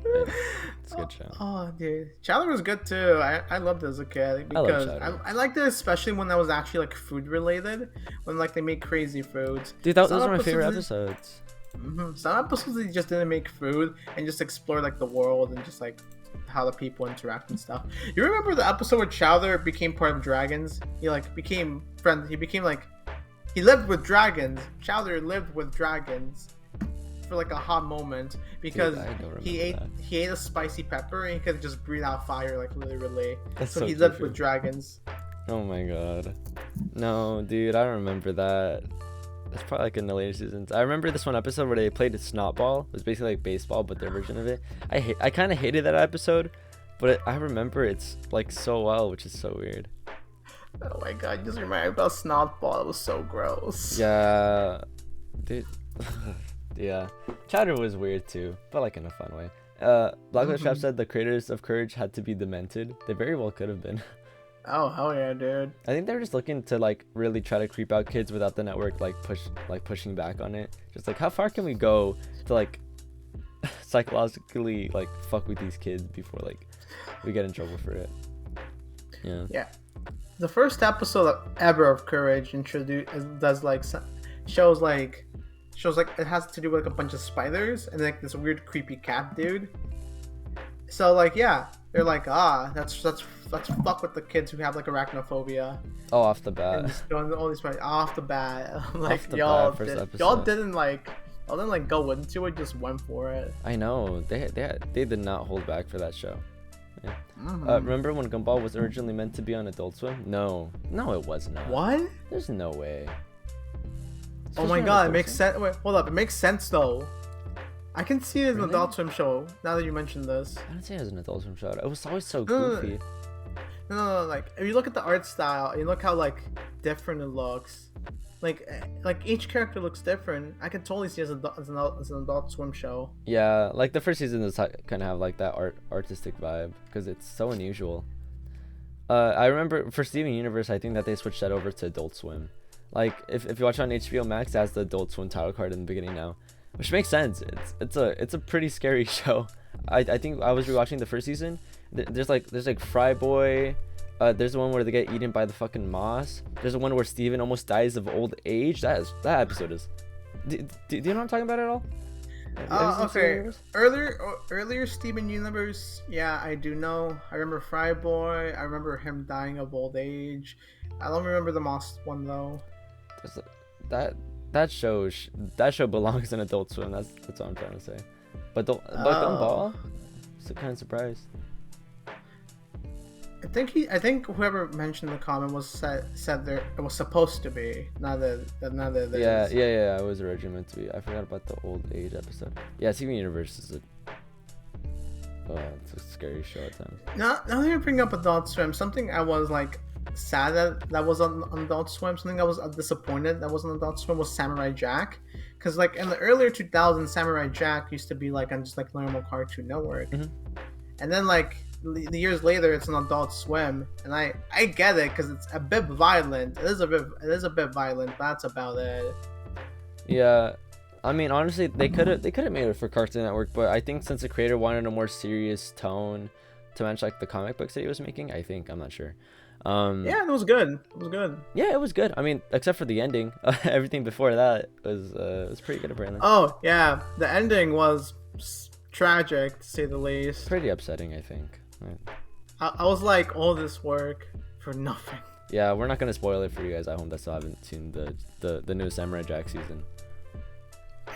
It's a good show. Oh, dude. Shadow was good too. I loved it as a kid because I liked it, especially when that was actually like food related. When like they make crazy foods. Dude, those are my favorite episodes. Some episodes they just didn't make food and just explore like the world and just like how the people interact and stuff. You remember the episode where Chowder became part of dragons? He like became friends. He lived with dragons. Chowder lived with dragons for like a hot moment because he ate a spicy pepper and he could just breathe out fire like literally. So he lived with dragons. Oh my god. No, dude, I don't remember that. It's probably like in the later seasons. I remember this one episode where they played Snotball. It was basically like baseball, but their version of it. I kind of hated that episode, but I remember it's like so well, which is so weird. Oh my god, you just reminded me about Snotball. It was so gross. Yeah, dude. Yeah, Chatter was weird too, but like in a fun way. Blacklist Trap said the creators of Courage had to be demented. They very well could have been. Oh hell yeah, dude. I think they were just looking to like really try to creep out kids without the network pushing back on it. Just like how far can we go to like psychologically like fuck with these kids before like we get in trouble for it. Yeah. Yeah. The first episode ever of Courage shows like it has to do with like a bunch of spiders and like this weird creepy cat dude. So like yeah, they're like let's fuck with the kids who have like arachnophobia. Oh, off the bat. And just going all these spiders off the bat. Like Off the y'all bat, first episode. y'all didn't go into it, just went for it. I know they did not hold back for that show. Yeah. Mm-hmm. Remember when Gumball was originally meant to be on Adult Swim? No, it was not. What? There's no way. Oh my god, it makes sense. Wait, hold up. It makes sense though. I can see it as an Really? Adult Swim show now that you mentioned this. I don't say it was an Adult Swim show. It was always so goofy. No, like if you look at the art style and you look how like different it looks, like each character looks different. I can totally see it as an Adult Swim show. Yeah, like the first season does kind of have like that artistic vibe because it's so unusual. I remember for Steven Universe, I think that they switched that over to Adult Swim. Like if you watch on HBO Max, it has the Adult Swim title card in the beginning now, which makes sense. It's a pretty scary show. I think I was rewatching the first season. There's like Fry Boy. There's the one where they get eaten by the fucking moss. There's the one where Steven almost dies of old age. That episode is. Do you know what I'm talking about at all? Okay. Earlier Steven Universe. Yeah, I do know. I remember Fry Boy. I remember him dying of old age. I don't remember the moss one though. That show belongs in Adult Swim. That's what I'm trying to say. But Gumball. So kind of surprised. I think whoever mentioned the comment said there it was supposed to be. Not that it is. Yeah. It was originally meant to be. I forgot about the old age episode. Yeah, Steven Universe is it's a scary show at times. Now that you bring up Adult Swim, something I was like sad that was on Adult Swim. Something I was disappointed that was on Adult Swim was Samurai Jack, because like in the earlier 2000s, Samurai Jack used to be like on just like normal Cartoon Network, and then like the years later it's an Adult Swim, and I get it because it's a bit violent. It is a bit violent, but that's about it. Yeah, I mean honestly they could have made it for Cartoon Network, but I think since the creator wanted a more serious tone to match like the comic books that he was making, I'm not sure. Yeah, it was good. Yeah, it was good. I mean, except for the ending, everything before that was pretty good apparently. Oh yeah, the ending was tragic to say the least. Pretty upsetting, I think. I was like, all this work for nothing. Yeah, we're not gonna spoil it for you guys at home that still haven't seen the new Samurai Jack season.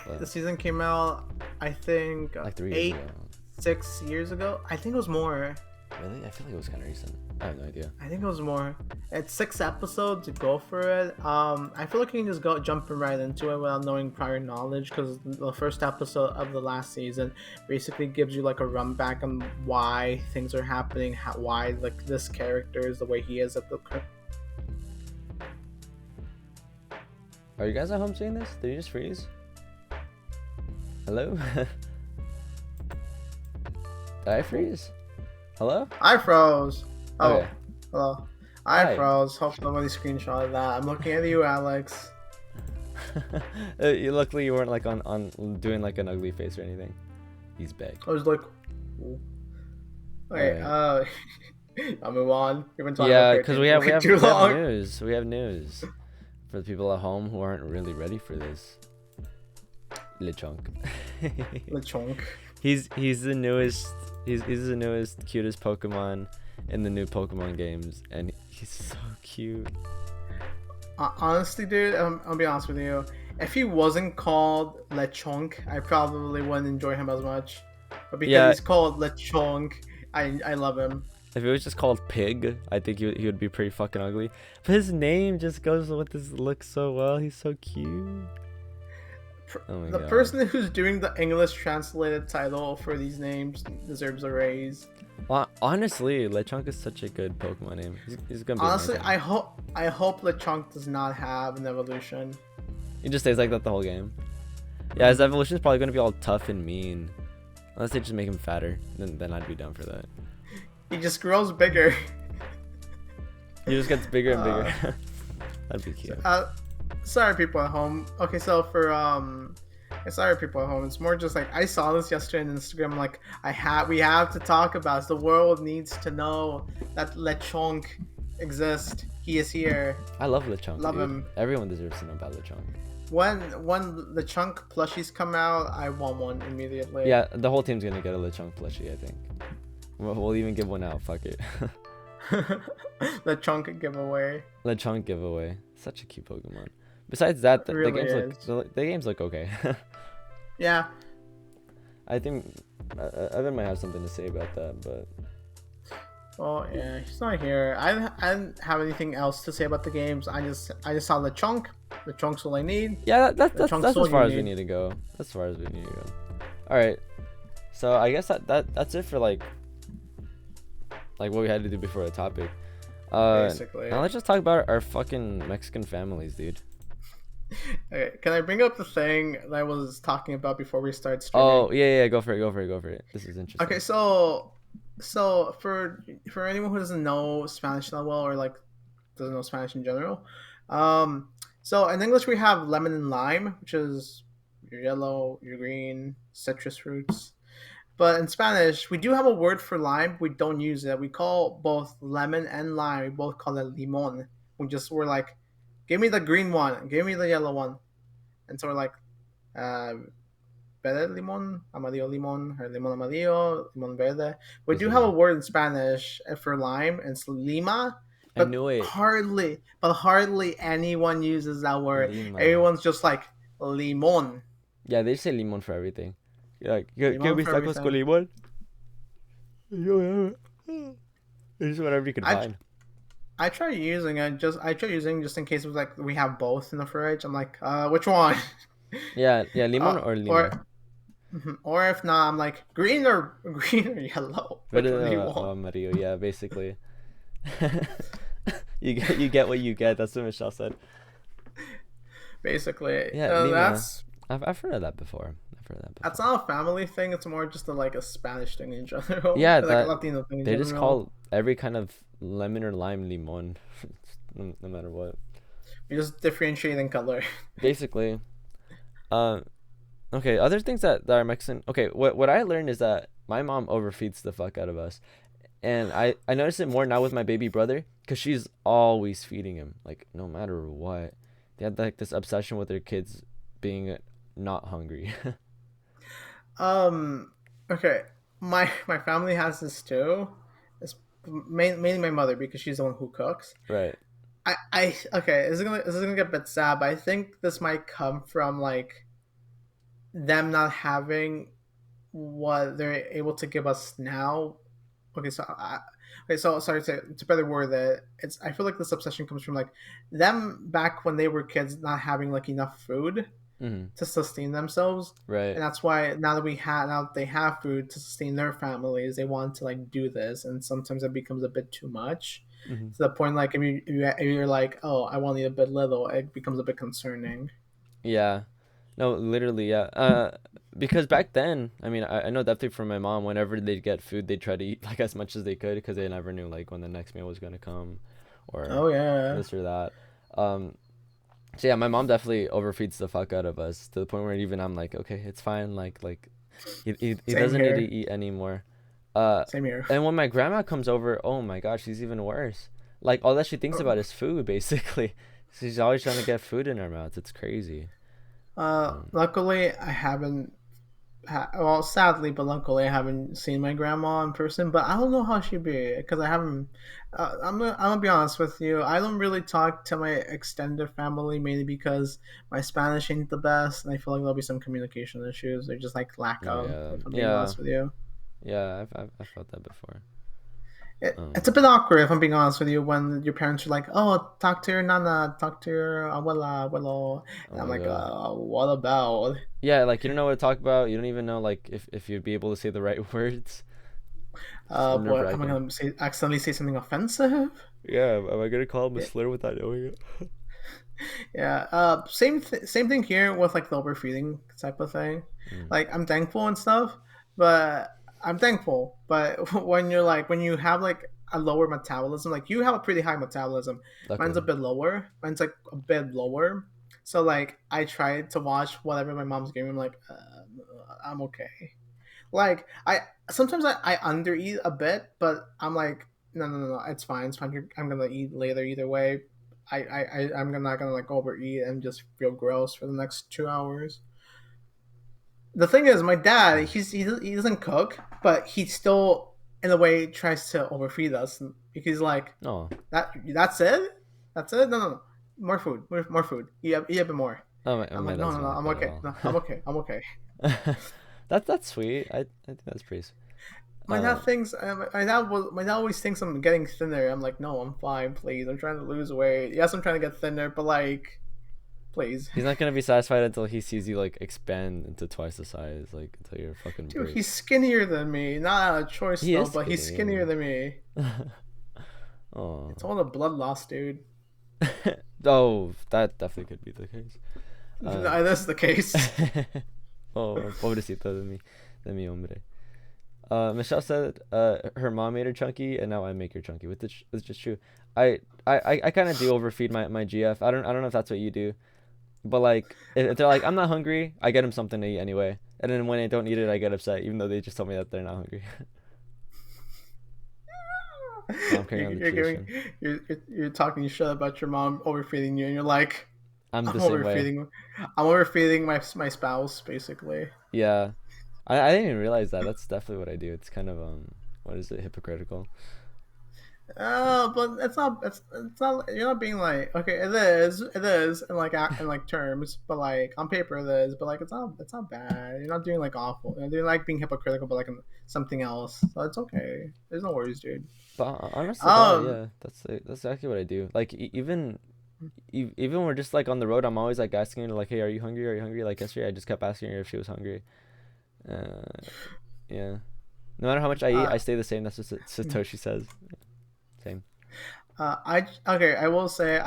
But the season came out, I think, like 3 years ago. 6 years ago. I think it was more. Really? I feel like it was kind of recent. I have no idea. I think it was more. It's 6 episodes. Go for it. I feel like you can just go jumping right into it without knowing prior knowledge, because the first episode of the last season basically gives you like a run back on why things are happening, why like this character is the way he is at the. Are you guys at home seeing this? Did you just freeze? Hello? Did I freeze? Hello? I froze. Oh, Okay. hello. Hi. I froze. Hope nobody screenshotted that. I'm looking at you, Alex. Luckily you weren't like on doing like an ugly face or anything. He's back. I was like, ooh. Okay, I'll move on. We've been talking Yeah, about because cartoons we have too long. news. We have news for the people at home who aren't really ready for this. Lechonk. Lechonk. He's the newest. He's the newest, cutest Pokemon in the new Pokemon games, and he's so cute. Honestly, dude, I'll be honest with you. If he wasn't called Lechonk, I probably wouldn't enjoy him as much. But because he's called Lechonk, I love him. If it was just called Pig, I think he would be pretty fucking ugly. But his name just goes with his look so well. He's so cute. Oh my The god. person who's doing the English translated title for these names deserves a raise. Well, honestly, Lechonk is such a good Pokemon name. He's gonna be Honestly, amazing. I hope Lechonk does not have an evolution. He just stays like that the whole game. Yeah, his evolution is probably gonna be all tough and mean. Unless they just make him fatter, then I'd be down for that. He just grows bigger. He just gets bigger and bigger. That'd be cute. Sorry, people at home. Okay, so for sorry, people at home. It's more just like I saw this yesterday on Instagram. Like we have to talk about it. The world needs to know that Lechonk exists. He is here. I love Lechonk. Love dude. him. Everyone deserves to know about Lechonk. When Lechonk plushies come out, I want one immediately. Yeah, the whole team's gonna get a Lechonk plushie, I think. We'll even give one out. Fuck it. Lechonk giveaway. Lechonk giveaway. Such a cute Pokemon. Besides that, the Really games look okay. Yeah. I think Evan might have something to say about that, but Well, yeah, he's not here. I didn't have anything else to say about the games. I just saw Lechonk. Lechonk's all I need. yeah, that's Lechonk's as all far you as we need to go. As far as we need to go. All right. So I guess that's it for like what we had to do before the topic. Basically. Now let's just talk about our fucking Mexican families, dude. Okay, can I bring up the thing that I was talking about before we start streaming? Oh yeah, go for it. This is interesting. Okay, so for anyone who doesn't know Spanish that well or like doesn't know Spanish in general, so in English we have lemon and lime, which is your yellow, your green, citrus fruits. But in Spanish, we do have a word for lime. We don't use it. We call both lemon and lime. We both call it limon. We're like, give me the green one, give me the yellow one, and so we're like, verde limon, amarillo limon, or limon amarillo, limon verde. We do have a word in Spanish for lime, and it's lima. I knew it. Hardly anyone uses that word. Lima. Everyone's just like limon. Yeah, they say limon for everything. Like, Limon ¿qué mis for tacos con limón? It's whatever you can find. I try using it just in case it was like we have both in the fridge. I'm like, which one? Yeah, limon or limon. Or if not, I'm like green or yellow. Amarillo, yeah, basically. you get what you get. That's what Michelle said. Basically, yeah, that's. I've heard of that before. That's not a family thing. It's more just a Spanish thing in general. Yeah, like a Latino thing in they general. just call every kind of lemon or lime limon, no matter what. We just differentiate in color. Basically, okay. Other things that are Mexican. Okay, what I learned is that my mom overfeeds the fuck out of us, and I notice it more now with my baby brother because she's always feeding him, like no matter what. They had like this obsession with their kids being not hungry. Okay. My family has this too. It's mainly my mother because she's the one who cooks. Right. Okay, this is gonna get a bit sad, but I think this might come from like them not having what they're able to give us now. Okay, so sorry to better word that I feel like this obsession comes from like them back when they were kids not having like enough food to sustain themselves, right? And that's why now that they have food to sustain their families, they want to like do this, and sometimes it becomes a bit too much to the point like if you're like, oh, I want to eat a bit little, it becomes a bit concerning. Yeah, no, literally, yeah. Because back then, I mean, I know definitely from my mom, whenever they'd get food, they'd try to eat like as much as they could because they never knew like when the next meal was gonna come, or this or that. So yeah, my mom definitely overfeeds the fuck out of us to the point where even I'm like, okay, it's fine. Like he doesn't need to eat anymore. Same here. And when my grandma comes over, oh my gosh, she's even worse. Like all that she thinks about is food, basically. She's always trying to get food in her mouth. It's crazy. Luckily, I haven't. Well, sadly, but luckily, I haven't seen my grandma in person. But I don't know how she'd be because I haven't. I'm gonna be honest with you. I don't really talk to my extended family mainly because my Spanish ain't the best, and I feel like there'll be some communication issues. They're just like lack of. If I'm being honest with you. Yeah, I've felt that before. It's a bit awkward if I'm being honest with you when your parents are like, "Oh, talk to your nana, talk to your abuela, abuelo," Oh and I'm my like, god. "What about?" Yeah, like you don't know what to talk about. You don't even know like if you'd be able to say the right words. It's so nerve What am I wracking. gonna say? Accidentally say something offensive? Yeah, am I gonna call him a Yeah, slur without knowing it? yeah. Same thing here with like the overfeeding type of thing. Mm, Like I'm thankful and stuff, but I'm thankful. But when you're like when you have like a lower metabolism, like you have a pretty high metabolism. Mine's a luckily. bit lower. Mine's like a bit lower. So like I try to watch whatever my mom's giving. I'm like, I'm okay. Like I sometimes I undereat a bit, but I'm like, no, it's fine, it's fine. I'm gonna eat later either way. I'm not gonna like overeat and just feel gross for the next 2 hours. The thing is, my dad, Mm. he doesn't cook, but he still in a way tries to overfeed us because like Oh, that's it, that's it. No, more food, more food. Eat a bit more. oh, I'm my like, no, dad's no, not no, like I'm that at okay. all. No, I'm okay. I'm okay. That's sweet. I think that's pretty. Uh, My dad always thinks I'm getting thinner. I'm like, no, I'm fine. Please, I'm trying to lose weight. Yes, I'm trying to get thinner, but like, please, he's not gonna be satisfied until he sees you like expand into twice the size, like until you're fucking dude, break. he's skinnier than me. Not out of choice He though, is but he's skinnier skinny. than me. Oh, It's all the blood loss, dude. oh, that definitely could be the case. Uh, No, that's the case. oh, pobrecito de mi hombre. Michelle said her mom made her chunky, and now I make her chunky, which is just true. I kind of do overfeed my GF. I don't know if that's what you do, but like if they're like I'm not hungry, I get them something to eat anyway. And then when they don't eat it, I get upset, even though they just told me that they're not hungry. Now I'm carrying on the You're giving, tradition. you're talking shit about your mom overfeeding you, and you're like, I'm I'm the same way. overfeeding, I'm overfeeding my spouse, basically. Yeah, I didn't even realize that. That's definitely what I do. It's kind of what is it, hypocritical? But it's not. You're not being like, okay, it is, in like terms, but like on paper it is, but like it's not bad. You're not doing like awful. You're doing like being hypocritical, but like something else. So it's okay. There's no worries, dude. But honest to God, Um, yeah, that's exactly what I do. Like even when we're just like on the road, I'm always like asking her like, "Hey, are you hungry? Are you hungry?" Like yesterday, I just kept asking her if she was hungry. Uh, yeah. No matter how much I eat, I uh, stay the same. That's what Satoshi says. Same. I will say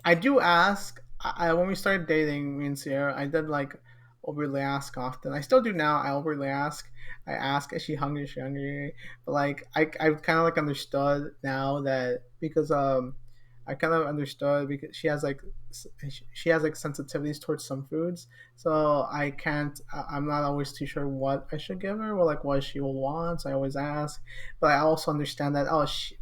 I do ask. When we started dating, me and Sierra, I did like overly ask often. I still do now. I overly ask. I ask, is she hungry? Is she hungry? But like I've kind of like understood now that because I kind of understood because she has like sensitivities towards some foods, so I can't. I'm not always too sure what I should give her or like what she will want. So I always ask, but I also understand that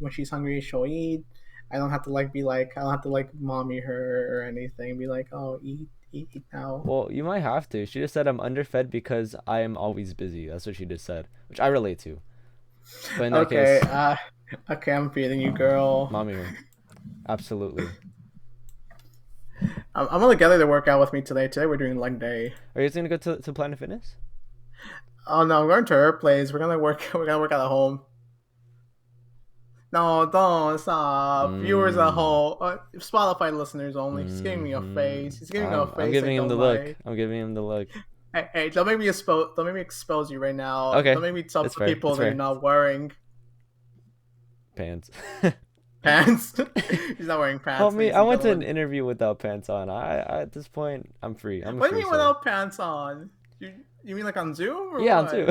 when she's hungry, she'll eat. I don't have to like be like I don't have to like mommy her or anything. Be like, oh, eat now. Well, you might have to. She just said I'm underfed because I am always busy. That's what she just said, which I relate to. But in that Okay, case, okay, I'm feeding you, girl. mommy her. Absolutely. I'm gonna get her to work out with me today. Today we're doing leg day. Are you guys gonna go to Planet Fitness? Oh no, we're going to her place. We're gonna work. We're gonna work out at home. No, don't stop. Viewers at Mm. home, Spotify listeners only. He's giving me a Hmm. face. He's giving me a I'm face I giving him the don't look. like. I'm giving him the look. Hey, don't make me expose. Don't make me expose you right now. Okay, Don't make me tell it's the fair. people It's that you're fair. not wearing Pants. pants. He's not wearing pants, Homie, ladies I and went to an gentlemen. interview without pants on. I at this point, I'm free. I'm a What do you free mean soul. without pants on? You mean like on Zoom or Yeah, I'm too.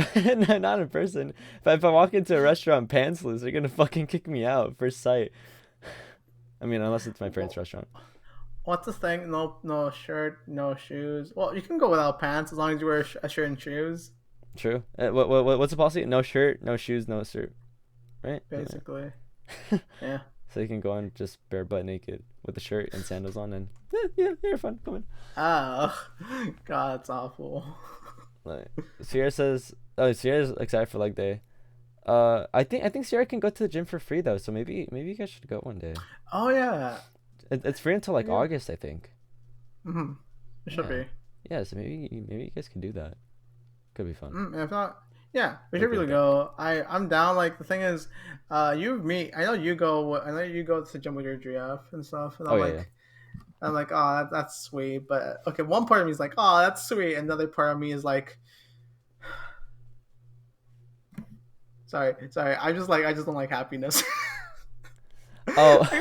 what? Not in person. If I walk into a restaurant pantsless, they're gonna fucking kick me out first sight. I mean, unless it's my parents' restaurant. What's the thing? No shirt, no shoes. Well, you can go without pants as long as you wear a shirt and shoes. True. What's the policy? No shirt, no shoes, no shirt. Right? Basically, Yeah. yeah. So you can go on just bare butt naked with a shirt and sandals on, and yeah, you're fun. Come on. Oh, God, it's awful. Like, Sierra says, oh, Sierra's excited for leg day. I think Sierra can go to the gym for free though, so maybe you guys should go one day. Oh yeah. It's free until like Yeah. August, I think. Mm-hmm. It should Yeah, be. yeah. So maybe you guys can do that. Could be fun. If not, Yeah, we should Okay, really bet. go. I'm down. Like the thing is, me. I know you go. I know you go to the gym with your GF and stuff, and Oh yeah, yeah. I'm like, oh, that's sweet. But okay, one part of me is like, oh, that's sweet. Another part of me is like, sorry. I just don't like happiness. Oh. I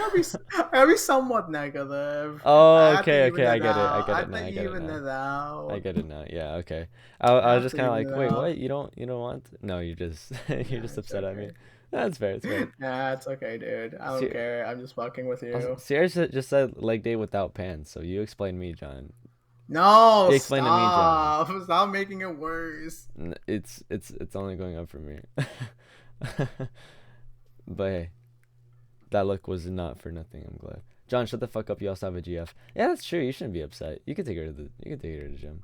gotta be somewhat negative. Oh, I have to okay, even okay. I it get it. I out. get I it have now. to I get it even now. it I out. get it now. Yeah, okay. I I was have just to kind of even like, it wait, out. what? You don't want? No, you just you're Yeah, just it's upset at me. okay. That's fair. It's fair. Yeah, it's okay, dude. I don't See, care. I'm just fucking with also, you. Sierra just said leg day without pants. So you explain me, John. No, You explain to me, John. stop. Stop making it worse. It's only going up for me. But hey, that look was not for nothing. I'm glad. John, shut the fuck up. You also have a GF. Yeah, that's true. You shouldn't be upset. You can take her to the. You can take her to the gym.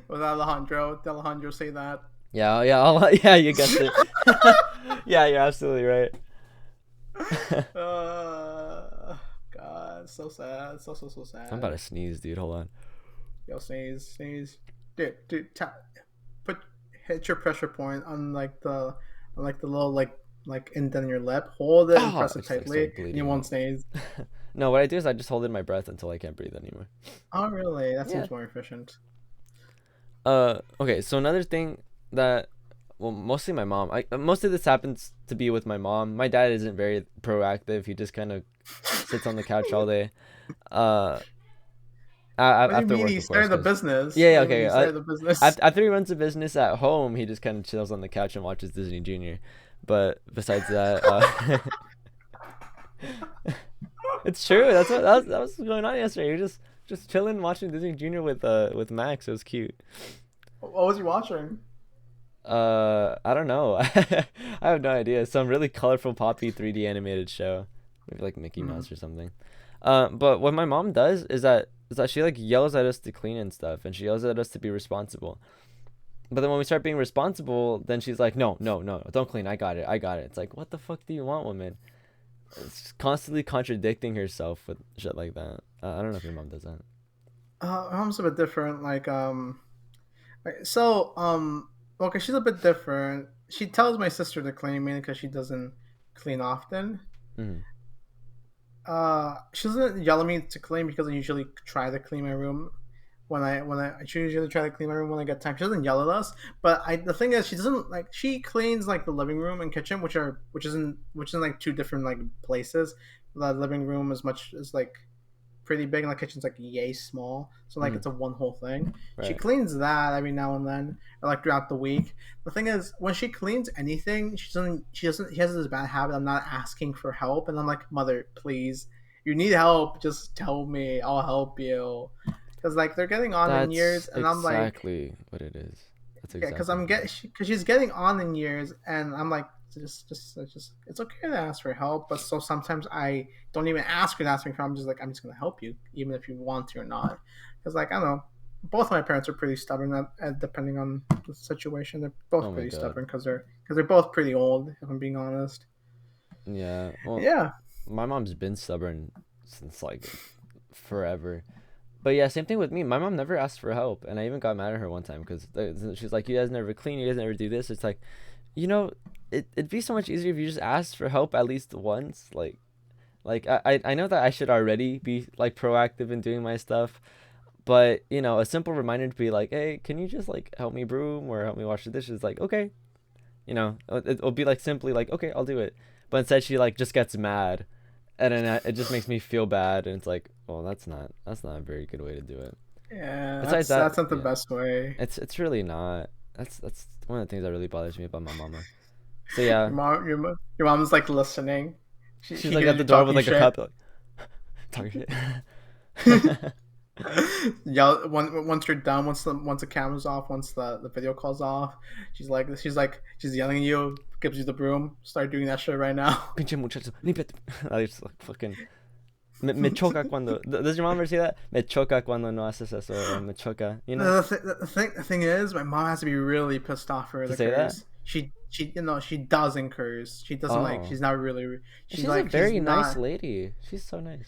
With Alejandro, did Alejandro say that? Yeah, yeah, yeah. You guessed it. Yeah, you're absolutely right. uh, God, so sad. So I'm about sad. to sneeze, dude. Hold on. Yo, sneeze. Dude, put hit your pressure point on like the little like indent in your lip. Hold it and Oh, press I it just like tightly, started and you bleeding won't out. sneeze. No, what I do is I just hold in my breath until I can't breathe anymore. Oh, really? That Yeah. seems more efficient. Okay. So another thing that, well, mostly my mom. Most of this happens to be with my mom. My dad isn't very proactive. He just kind of sits on the couch all day. Uh, What do you after mean work, he of course, started the because business? yeah, What yeah, do you mean okay. he started the business? After he runs a business at home, he just kind of chills on the couch and watches Disney Junior. But besides that, it's true. That was going on yesterday. You're just chilling watching Disney Junior with Max. It was cute. What was he watching? I don't know. I have no idea. Some really colorful, poppy 3D animated show, maybe like Mickey Hmm. Mouse or something. But what my mom does is that she like yells at us to clean and stuff, and she yells at us to be responsible. But then when we start being responsible, then she's like, no, no, no, don't clean. I got it. I got it. It's like, what the fuck do you want, woman? It's just constantly contradicting herself with shit like that. I don't know if your mom does that. My mom's a bit different. Right, so okay, she's a bit different. She tells my sister to clean mainly because she doesn't clean often. Mm. She doesn't yell at me to clean because I usually try to clean my room when I usually try to clean my room when I get time. She doesn't yell at us, but the thing is she doesn't like she cleans like the living room and kitchen, which isn't like two different like places. The living room is much is like pretty big, and the kitchen's like yay small, so like Mm. it's a one whole thing. She Right. cleans that every now and then, or like throughout the week. The thing is, when she cleans anything, she has this bad habit of not asking for help, and I'm like, mother, please, you need help, just tell me, I'll help you, because like they're getting on in years, That's and I'm like, exactly what it is. That's yeah, because exactly what it is. because she's getting on in years, and I'm like, just it's okay to ask for help, but so sometimes I don't even ask her to ask me for. I'm just like, I'm just gonna help you, even if you want to or not, because like I don't know, both my parents are pretty stubborn. Depending on the situation, they're Oh both my pretty god. stubborn because they're both pretty old. If I'm being honest. Yeah. Well, Yeah. my mom's been stubborn since like forever. But yeah, same thing with me. My mom never asked for help, and I even got mad at her one time because she's like, "You guys never clean. You guys never do this." It's like, you know, it'd be so much easier if you just asked for help at least once. Like I know that I should already be like proactive in doing my stuff, but you know, a simple reminder to be like, "Hey, can you just like help me broom or help me wash the dishes?" Like, okay, you know, it'll be like simply like, "Okay, I'll do it." But instead, she like just gets mad, and then it just makes me feel bad, and it's like, well, that's not a very good way to do it. Yeah, Besides that, that's not the yeah, best way. it's really not. That's one of the things that really bothers me about my mama. So yeah, Your mom's like listening. she's She like hears at you the door with talking like a shit. cup, like, talking shit. Yell once you're done, once the camera's off, once the video call's off, she's yelling at you, gives you the broom, start doing that shit right now. Pinche muchacho, límpiate. I just like fucking. Me choca cuando. Does your mom ever say that? Me choca cuando no haces eso, or me choca. You know, The thing is, my mom has to be really pissed off for her to to say that. curse. She doesn't curse. She doesn't like. Oh, She's not really. she's a She's very nice not. lady. She's so nice.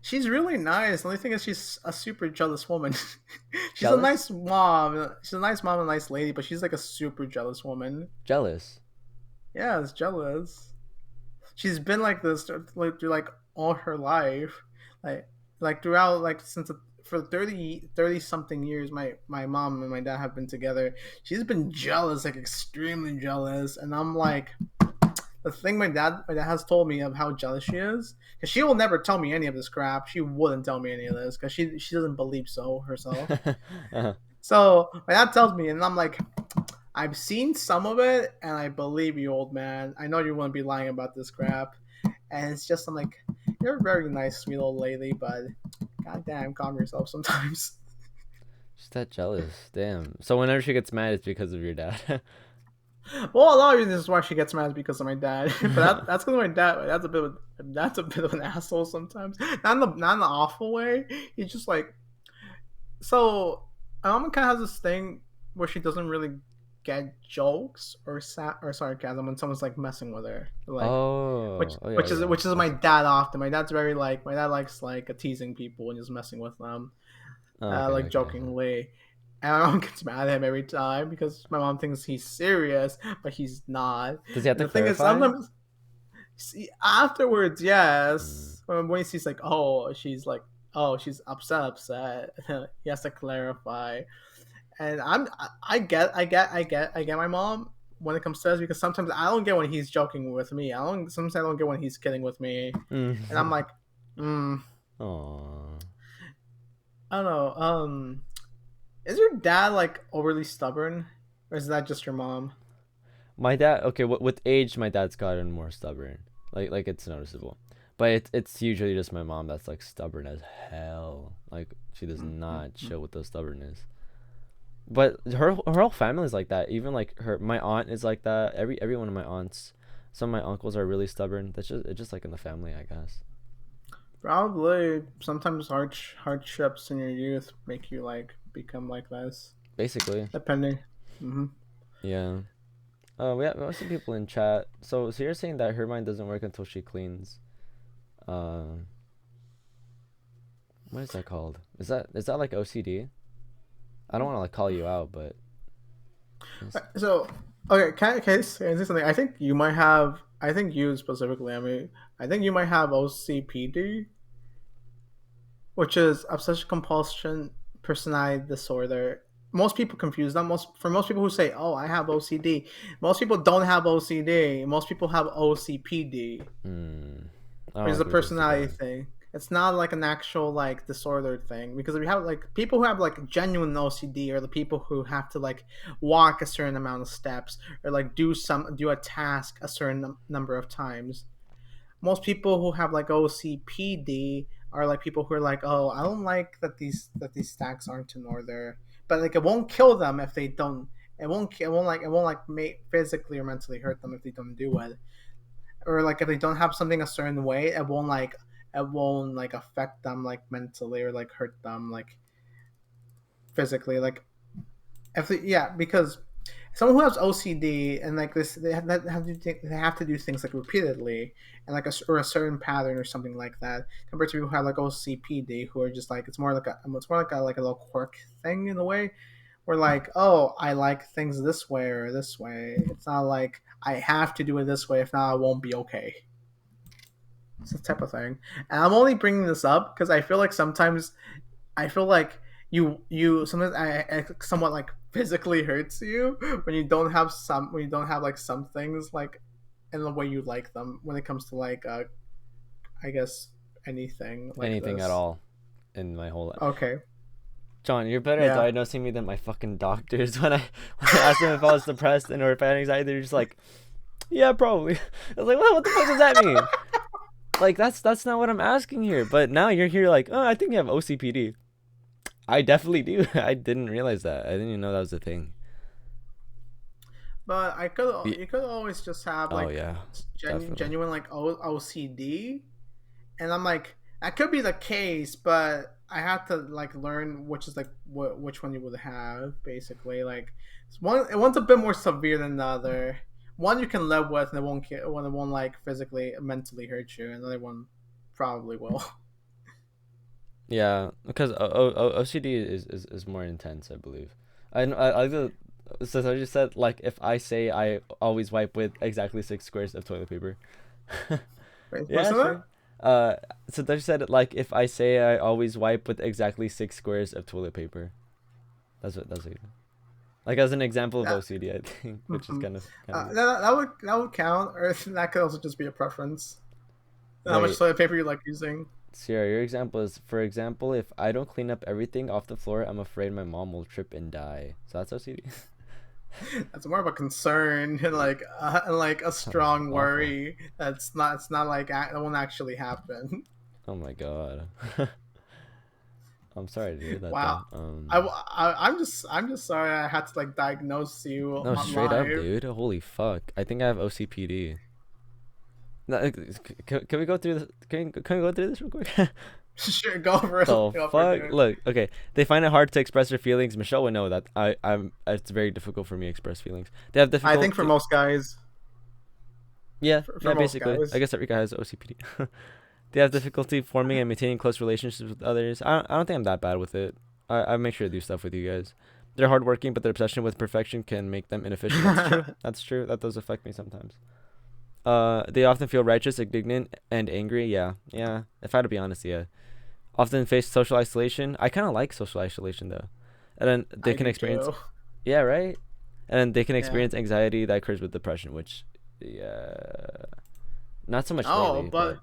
She's really nice. The only thing is she's a super jealous woman. She's a Jealous? nice mom. She's a nice mom and a nice lady, but she's like a super jealous woman. Jealous. Yeah, it's jealous. She's been like this like through like all her life. Like throughout like since for 30 something years my mom and my dad have been together. She's been jealous, like extremely jealous, and I'm like the thing my dad has told me of how jealous she is, because she will never tell me any of this crap. She wouldn't tell me any of this because she doesn't believe so herself. Uh-huh. So my dad tells me, and I'm like, I've seen some of it, and I believe you, old man. I know you wouldn't be lying about this crap. And it's just, I'm like, you're a very nice, sweet old lady, but goddamn, calm yourself sometimes. She's that jealous. Damn. So whenever she gets mad, it's because of your dad. Well, a lot of reasons why she gets mad is because of my dad. But that's because my dad. That's a bit of an asshole sometimes. Not in the awful way. He's just like, so. My mom kind of has this thing where she doesn't really get jokes or sarcasm when someone's like messing with her, like Oh. Oh yeah, yeah. which is my That's... dad often. My dad's very like my dad likes like teasing people and just messing with them, Oh, okay, like okay. jokingly. And my mom gets mad at him every time because my mom thinks he's serious, but he's not. Does he have And to the thing is, clarify? sometimes see, afterwards, Mm. yes, when he sees like, oh, she's upset. He has to clarify, and I get my mom when it comes to this, because sometimes I don't get when he's joking with me. I don't get when he's kidding with me, and I'm Mm. like, mm, Aw. I don't know. Is your dad like overly stubborn, or is that just your mom? My dad. Okay, with age, my dad's gotten more stubborn. Like it's noticeable. But it's usually just my mom that's like stubborn as hell. Like she does not chill with the stubbornness. But her whole family is like that. Even like my aunt is like that. Every one of my aunts, some of my uncles are really stubborn. That's just it's just like in the family, I guess. Probably sometimes hardships in your youth make you like become like this, Basically, depending. Hmm. yeah. We have some people in chat. So you're saying that her mind doesn't work until she cleans. Uh, what is that called? Is that like OCD? I don't want to like call you out, but it's... So, okay, can I say something? I think you might have. I think you specifically. I mean, I think you might have OCPD, which is obsessive compulsion personality disorder. Most people confuse them. Most people who say, "Oh, I have OCD," most people don't have OCD. Most people have OCPD, Hmm. I which don't is like a group those personality together. thing. It's not like an actual like disorder thing, because if you have like people who have like genuine OCD, or the people who have to like walk a certain amount of steps, or like do a task a certain number of times. Most people who have like OCPD are like people who are like, oh, I don't like that these stacks aren't in order, but like it won't kill them if they don't. It won't like make physically or mentally hurt them if they don't do it, or like if they don't have something a certain way, it won't like affect them like mentally, or like hurt them like physically, like if they, yeah, because someone who has OCD and like this, they have to do things like repeatedly, and like or a certain pattern or something like that, compared to people who have like OCPD, who are just like it's more like a little quirk thing in a way, where like, oh, I like things this way or this way. It's not like I have to do it this way, if not I won't be okay. It's the type of thing. And I'm only bringing this up because I feel like sometimes I feel like you sometimes I somewhat like physically hurts you when you don't have like some things like in the way you like them, when it comes to like I guess anything like Anything at this. all in my whole life. Okay. John, you're better at Yeah. diagnosing me than my fucking doctors. When I asked them if I was depressed and or if I had anxiety, they're just like, yeah, probably. I was like, what the fuck does that mean? Like that's not what I'm asking here. But now you're here like, oh, I think you have OCPD. I definitely do. I didn't realize that. I didn't even know that was a thing. But Ye- you could always just have Oh like yeah, definitely. genuine like OCD, and I'm like, that could be the case, but I have to like learn which is like which one you would have, basically. Like one's a bit more severe than the other. One you can live with, and it won't like physically mentally hurt you, and the other one probably will. Yeah, because OCD is more intense, I believe. I like the so I just said like if I say I always wipe with exactly 6 squares of toilet paper. Wait, Yeah, listen to that? sure. Uh, so they said like if I say I always wipe with exactly 6 squares of toilet paper. That's what like as an example of That, OCD, I think, which is mhm. kind of weird. That would count, or that could also just be a preference. How much Wait, toilet paper you like using. Sierra, your example is, for example, if I don't clean up everything off the floor, I'm afraid my mom will trip and die. So that's OCD. That's more of a concern and like a strong Awful. worry. That's not. It's not like that won't actually happen. Oh my god. I'm sorry to hear that Wow. though. I'm just sorry I had to like diagnose you No, on straight up, live. dude. Holy fuck. I think I have OCPD. No, can we go through this? Can we go through this real quick? Sure, go for it. The Go for it, fuck? dude. Look, okay. They find it hard to express their feelings. Michelle would know that I'm. It's very difficult for me to express feelings. They have I think for difficulty. most guys, Yeah, for yeah, most basically. I guys. guess every guy has OCPD. They have difficulty forming and maintaining close relationships with others. I don't think I'm that bad with it. I make sure to do stuff with you guys. They're hardworking, but their obsession with perfection can make them inefficient. That's true. That's true. That does affect me sometimes. They often feel righteous, indignant, and angry. Yeah, yeah. If I had to be honest, yeah. Often face social isolation. I kind of like social isolation though, and then they I can do experience. too. Yeah, right. And then they can Yeah. experience anxiety that occurs with depression, which, yeah, not so much Oh, lately, but but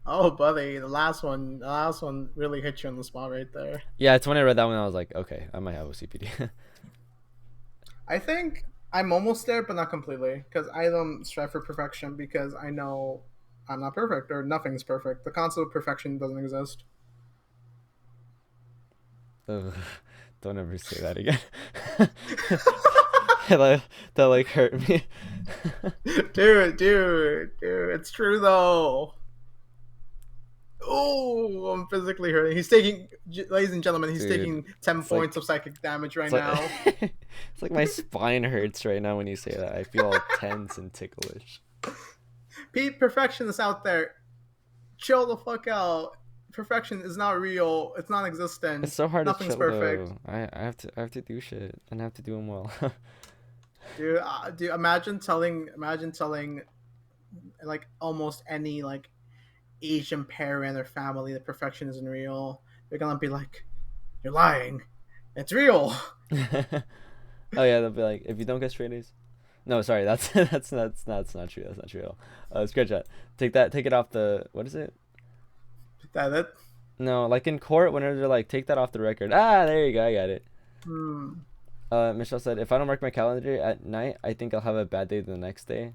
oh, buddy, the last one really hit you on the spot right there. yeah, it's when I read that one I was like, okay, I might have OCPD. I think I'm almost there, but not completely, because I don't strive for perfection because I know I'm not perfect or nothing's perfect. The concept of perfection doesn't exist. Ugh, don't ever say that again. That like hurt me. Dude, it's true though. Oh, I'm physically hurting. Ladies and gentlemen, he's Dude, taking 10 it's points like of psychic damage right it's like now. it's like my spine hurts right now when you say that. I feel all tense and ticklish. Pete, perfectionists out there, chill the fuck out. Perfection is not real. It's It's non-existent. so hard to Nothing's chill perfect. though. I have to do shit and I have to do them well. Dude, imagine telling like almost any like Asian parent or family that perfection isn't real. They're gonna be like, "You're lying. It's real." Oh yeah, they'll be like, if you don't get straight A's. No, sorry, that's not true. That's not true at all. Scratch that. Take that. Take it off the. What is it? That it. No, like in court, whenever they're like, take that off the record. Ah, there you go. I got it. Hmm. Michelle said, if I don't mark my calendar at night, I think I'll have a bad day the next day.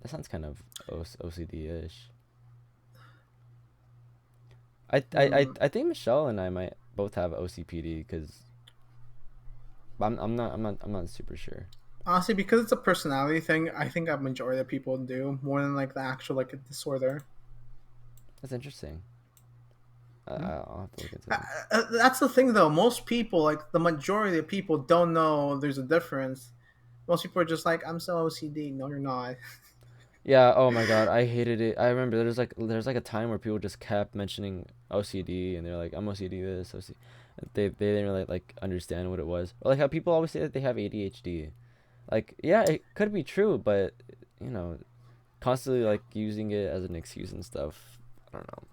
That sounds kind of OCD-ish. Hmm. I think Michelle and I might both have OCPD because I'm not super sure. Honestly, because it's a personality thing, I think a majority of people do more than like the actual like a disorder. That's interesting. Hmm. I'll have to look into that. That's the thing, though. Most people, like the majority of people, don't know there's a difference. Most people are just like, "I'm so OCD." No, you're not. Yeah. Oh my God, I hated it. I remember there's like a time where people just kept mentioning OCD and they're like, I'm OCD this OCD. They didn't really like understand what it was. Or like how people always say that they have ADHD. Like yeah, it could be true, but you know, constantly like using it as an excuse and stuff. I don't know.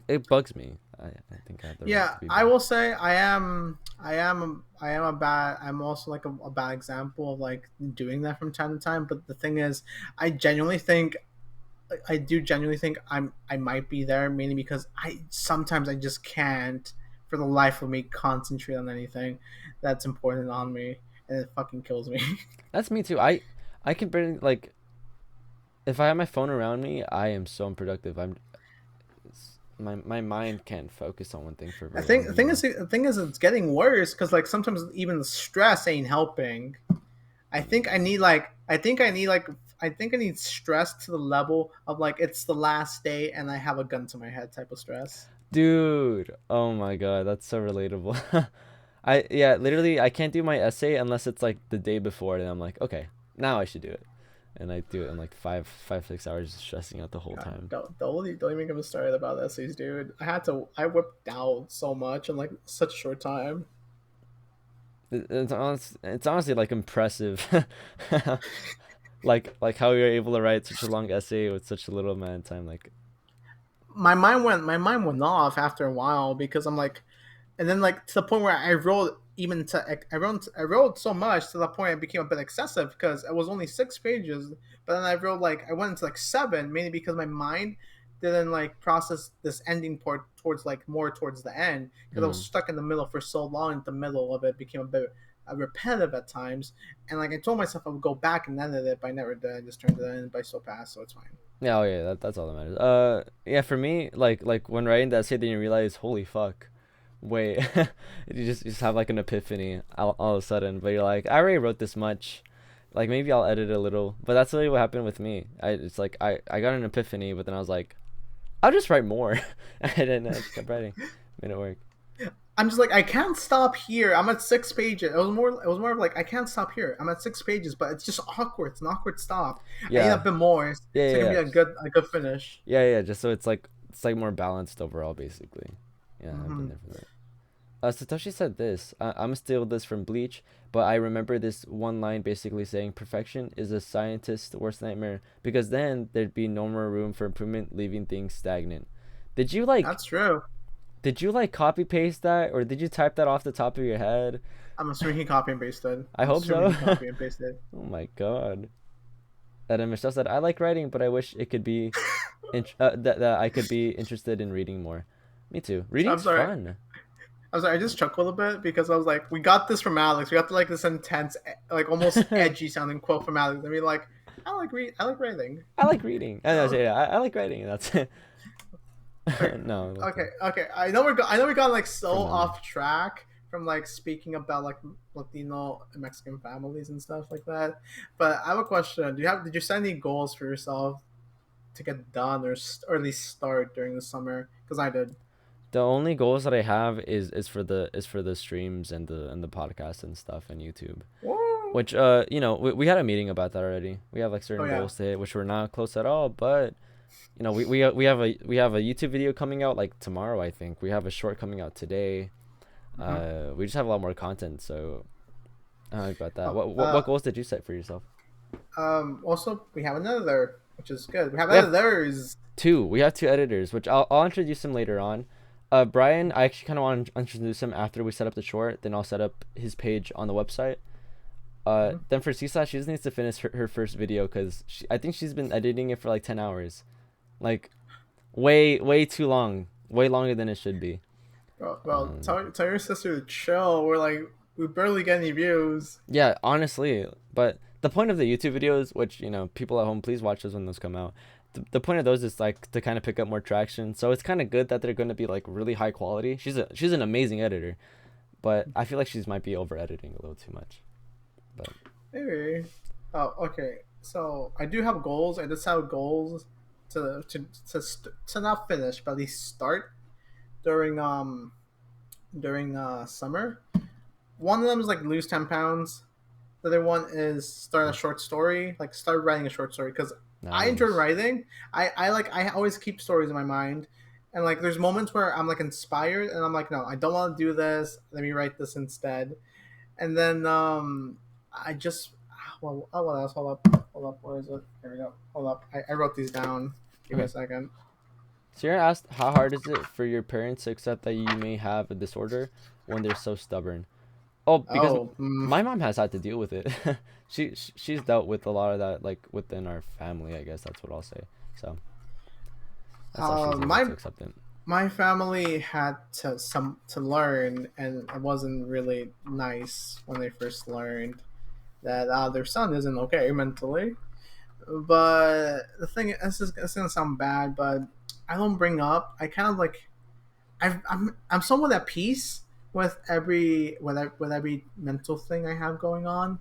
It bugs me. I think I have the right Yeah, to be I bugged. will say I am a bad. I'm also like a bad example of like doing that from time to time. But the thing is, I genuinely think I do genuinely think I might be there, mainly because I just can't for the life of me concentrate on anything that's important on me, and it fucking kills me. That's me too. I can barely like if I have my phone around me, I am so unproductive. My mind can't focus on one thing for I very think long the thing anymore. is the thing is it's getting worse because like sometimes even the stress ain't helping. I think I need stress to the level of like it's the last day and I have a gun to my head type of stress. Dude, oh my God, that's so relatable. I yeah, literally I can't do my essay unless it's like the day before and I'm like, okay, now I should do it. and I do it in like 6 hours, just stressing out the whole God, time. don't even get me started about essays, dude. I whipped out so much in like such a short time. It's honestly like impressive, like how you're able to write such a long essay with such a little amount of time. Like, My mind went off after a while because I'm like, and then like to the point where I wrote even to I wrote so much to the point it became a bit excessive because it was only 6 pages, but then I went into like seven, mainly because my mind didn't like process this ending part towards like more towards the end because I was mm, stuck in the middle for so long. The middle of it became a bit repetitive at times, and like I told myself I would go back and edit it, but I never did. I just turned it in by so fast, so it's fine. yeah, oh yeah, that's all that matters. Yeah, for me, like when writing that essay, then you realize, holy fuck, wait, you just have like an epiphany all of a sudden. But you're like, I already wrote this much, like maybe I'll edit a little. But that's really what happened with me. It's like I got an epiphany, but then I was like, I'll just write more. And then I just kept writing, made it work. I'm just like I can't stop here. I'm at 6 pages. It was more of like I can't stop here. I'm at 6 pages, but it's just awkward. It's an awkward stop. I need a Yeah, bit more yeah, so yeah, it can be yeah. a good finish. Yeah, yeah. Just so it's like more balanced overall, basically. Yeah, I've been Hmm. there for that. Satoshi said this. I'm steal this from Bleach, but I remember this one line basically saying perfection is a scientist's worst nightmare because then there'd be no more room for improvement, leaving things stagnant. Did you like That's true. did you like copy paste that or did you type that off the top of your head? I'm assuming he copy and pasted. I hope so. Oh my god. That Michelle said I like writing, but I wish it could be that I could be interested in reading more. Me too. I'm Reading's sorry. fun. I'm sorry. I just chuckled a bit because I was like, we got this from Alex. We got like this intense, like almost edgy sounding quote from Alex. I mean, like, I like writing. I like reading. I, Oh, yeah, I like writing. That's it. okay, No, nothing. okay. I know we got like so From memory. off track from like speaking about like Latino and Mexican families and stuff like that. But I have a question. Did you set any goals for yourself to get done or at least start during the summer? Because I did. The only goals that I have is for the streams and the podcast and stuff and YouTube. Woo! Which we had a meeting about that already. We have like Oh certain yeah. goals to hit, which we're not close at all. But we have a YouTube video coming out like tomorrow. I think we have a short coming out today. Hmm. We just have a lot more content. So about that. Oh, What goals did you set for yourself? also, we have another, which is good. We have We have others. two. We have two editors, which I'll introduce him later on. Brian, I actually kind of want to introduce him after we set up the short. Then I'll set up his page on the website. Mhm. Then for Sisa, she just needs to finish her first video because I think she's been editing it for like 10 hours, like way too long, way longer than it should be. Well, Um, tell your sister to chill. We barely get any views. yeah, honestly, but the point of the YouTube videos, which people at home, please watch those when those come out. The point of those is like to kind of pick up more traction. So it's kind of good that they're going to be like really high quality. She's an amazing editor, but I feel like she's might be over editing a little too much. But Maybe. Oh, okay. So I do have goals. I just have goals to not finish, but at least start during summer. One of them is like lose 10 pounds. The other one is start a short story, like start writing a short story because I enjoy nice. writing. I always keep stories in my mind, and like there's moments where I'm like inspired and I'm like, no, I don't want to do this. Let me write this instead. And then I just well, oh, what else? Hold up. Where is it? Here we go. Hold up. I wrote these down. Give me a Okay. second. Sierra asked, "How hard is it for your parents to accept that you may have a disorder when they're so stubborn?" Oh, because Oh, my mom has had to deal with it. She's dealt with a lot of that, like within our family. I guess that's what I'll say. So that's how she's able my to accept it. my family had to learn, and it wasn't really nice when they first learned that their son isn't okay mentally. But the thing is, it's gonna sound bad, but I don't bring up. I kind of like I'm somewhat at peace with with every mental thing I have going on.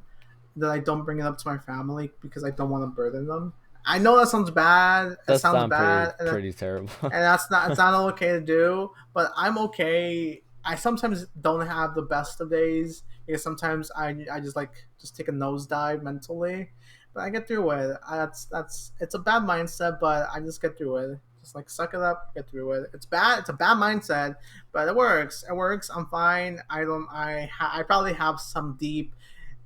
That I don't bring it up to my family because I don't want to burden them. I know that sounds bad. It Does sounds sound pretty bad, and pretty terrible. that's not it's not okay to do. But I'm okay. I sometimes don't have the best of days because sometimes I just like just take a nosedive mentally. but I get through it. That's it's a bad mindset, but I just get through it. Just like suck it up, get through it. It's bad. It's a bad mindset, but it works. It works. I'm fine. I don't. I probably have some deep,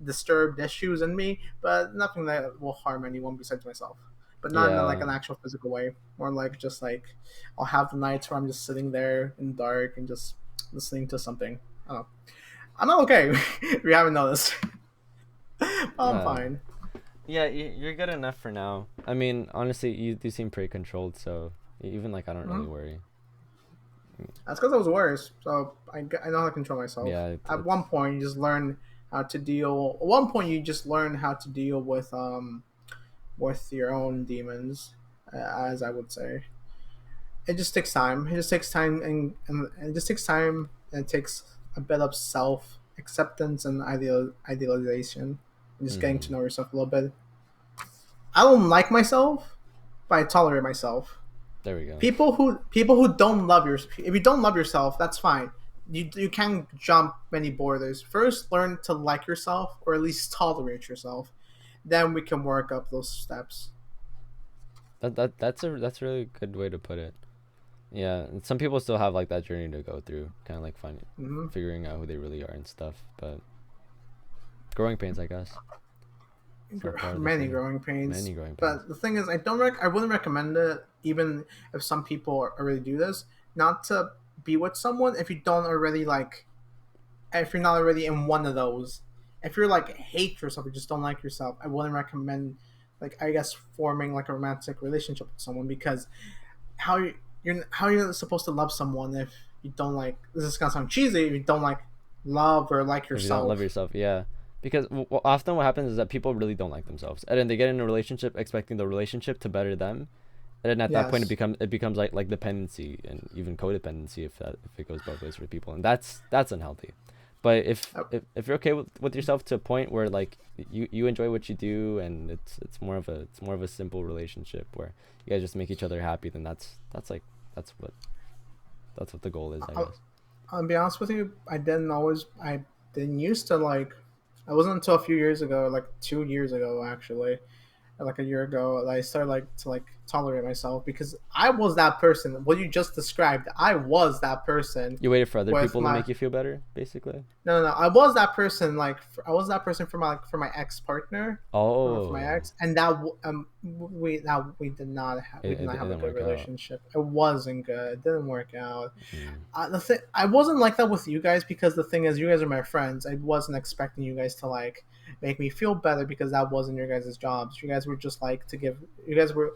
disturbed issues in me, but nothing that will harm anyone besides myself. But not in like Yeah. an actual physical way. More like just like I'll have the nights where I'm just sitting there in the dark and just listening to something. Oh, I'm not okay. If you haven't noticed, I'm Uh, fine. yeah, you're good enough for now. I mean, honestly, you do seem pretty controlled, so even like I don't really Mhm. worry. That's because I was worse. So I know how to control myself. Yeah, At one it's point, you just learn how to deal. At one point, you just learn how to deal with your own demons, as I would say. It just takes time. It just takes time, and it just takes time, and it takes a bit of self acceptance and idealization, and just getting mm-hmm. to know yourself a little bit. I don't like myself, but I tolerate myself. There we go. People who don't love your if you don't love yourself, that's fine. You can jump many borders. First, learn to like yourself, or at least tolerate yourself. Then we can work up those steps. That's a really good way to put it. Yeah, and some people still have like that journey to go through, kind of like finding, Hmm. figuring out who they really are and stuff. But growing pains, I guess, are part of the Many thing. growing pains. Many growing pains. But the thing is, I wouldn't recommend it, even if some people already do this, not to be with someone if you don't already like, if you're not already in one of those. If you're like hate yourself, you just don't like yourself, I wouldn't recommend, like, I guess, forming like a romantic relationship with someone, because how how you're supposed to love someone if you don't like, this is gonna sound cheesy, if you don't like love or like If you don't love yourself. yourself, yeah, because often what happens is that people really don't like themselves, and then they get in a relationship expecting the relationship to better them, and then at that point Yes. it becomes like dependency and even codependency if it goes both ways for people, and that's unhealthy. But Uh, if you're okay with yourself to a point where like you enjoy what you do, and it's more of a simple relationship where you guys just make each other happy, then that's like that's what that's what the goal is, I I'll, guess. I'll be honest with you, I didn't used to like, it wasn't until a few years ago, like 2 years ago actually, like a year ago, I started like to like tolerate myself, because I was that person. What you just described, I was that person You waited for other with people to my, make you feel better, basically. no. I was that person. Like I was that person for my ex partner, for my Oh, ex, and we did not it, we did it, not it have a didn't good work out. relationship. It wasn't good. It didn't work out. Mm. I wasn't like that with you guys, because the thing is, you guys are my friends. I wasn't expecting you guys to like make me feel better, because that wasn't your guys' jobs. You guys were just like to give. You guys. Well,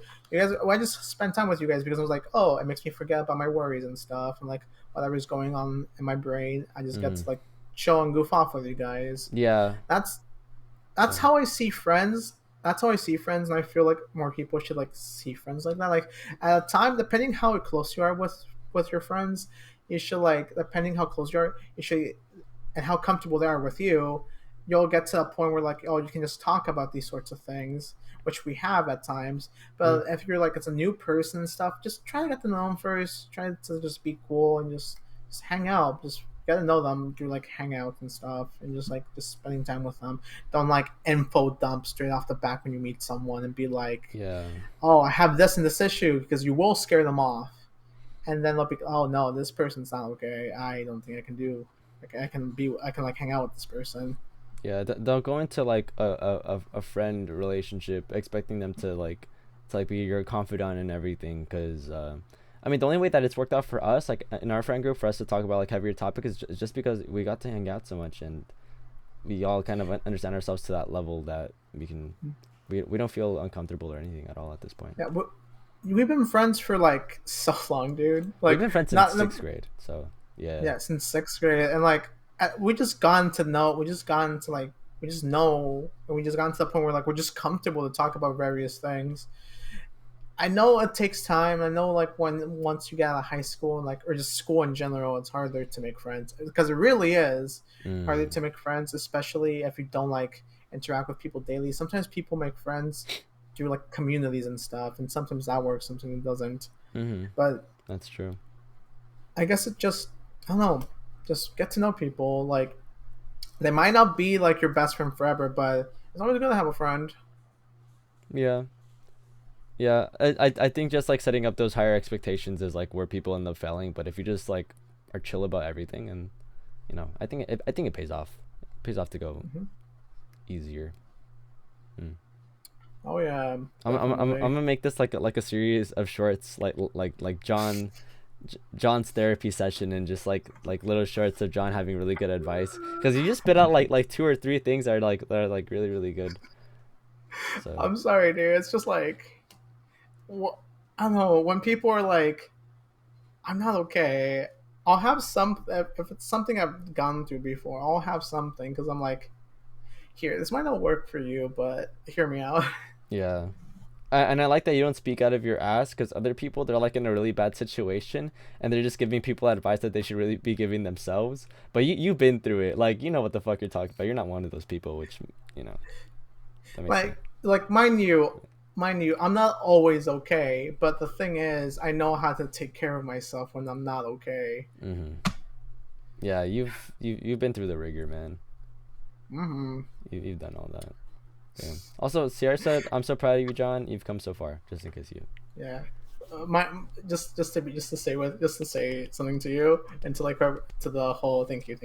I just spent time with you guys because I was like, oh, it makes me forget about my worries and stuff, and like whatever's going on in my brain. I just get Mm. to like chill and goof off with you guys. Yeah. That's Yeah. that's how I see friends. That's how I see friends, and I feel like more people should like see friends like that. Like at a time, depending how close you are with your friends, you should like, depending how close you are, you should, and how comfortable they are with you, you'll get to a point where like, oh, you can just talk about these sorts of things, which we have at times. Mm. But if you're like, it's a new person and stuff, just try to get to know them first. Try to just be cool and just hang out. Just get to know them through like hangouts and stuff, and just like just spending time with them. Don't like info dump straight off the back when you meet someone and be like, Yeah. oh, I have this and this issue, because you will scare them off, and then they'll be, oh no, this person's not okay. I don't think I can do, like, I can like hang out with this person. Yeah. They'll go into like a friend relationship expecting them to like be your confidant and everything. Cause I mean the only way that it's worked out for us like in our friend group for us to talk about like heavier topics is just because we got to hang out so much, and we all kind of understand ourselves to that level that we don't feel uncomfortable or anything at all at this point. Yeah, we've been friends for like so long, dude. We've Like, been friends since not sixth grade, so yeah. yeah, since sixth grade, and like, we just gotten to know, we just gotten to like, we just know, and we just gotten to the point where like we're just comfortable to talk about various things. I know it takes time. I know like when once you get out of high school, like, or just school in general, it's harder to make friends, because it really is harder Mm. to make friends, especially if you don't like interact with people daily. Sometimes people make friends through like communities and stuff, and sometimes that works, sometimes it doesn't. Mm-hmm. But That's true. I guess it just, I don't know, just get to know people. Like, they might not be like your best friend forever, but it's always good to have a friend. Yeah. Yeah, I think just like setting up those higher expectations is like where people end up failing. But if you just like are chill about everything, and I think it pays off. It pays off to go Hmm. easier. Mm. Oh yeah, I'm definitely. gonna make this like a series of shorts like John's therapy session, and just like little shorts of John having really good advice, because you just spit out like two or three things that are like really really good. So I'm sorry, dude. It's just like, wh- I don't know. When people are like, "I'm not okay," I'll have some. If it's something I've gone through before, I'll have something because I'm like, "Here, this might not work for you, but hear me out." yeah. And I like that you don't speak out of your ass, because other people, they're like in a really bad situation, and they're just giving people advice that they should really be giving themselves. But you've been through it, like you know what the fuck you're talking about. You're not one of those people, which you know that makes sense. Like mind you, I'm not always okay. But the thing is, I know how to take care of myself when I'm not okay. Mm-hmm. Yeah, you've been through the rigor, man. Hmm. You've done all that. Damn. Also, Sierra said, "I'm so proud of you, John. You've come so far." Just in case you. Yeah. My just to say something to you and to like to the whole thank you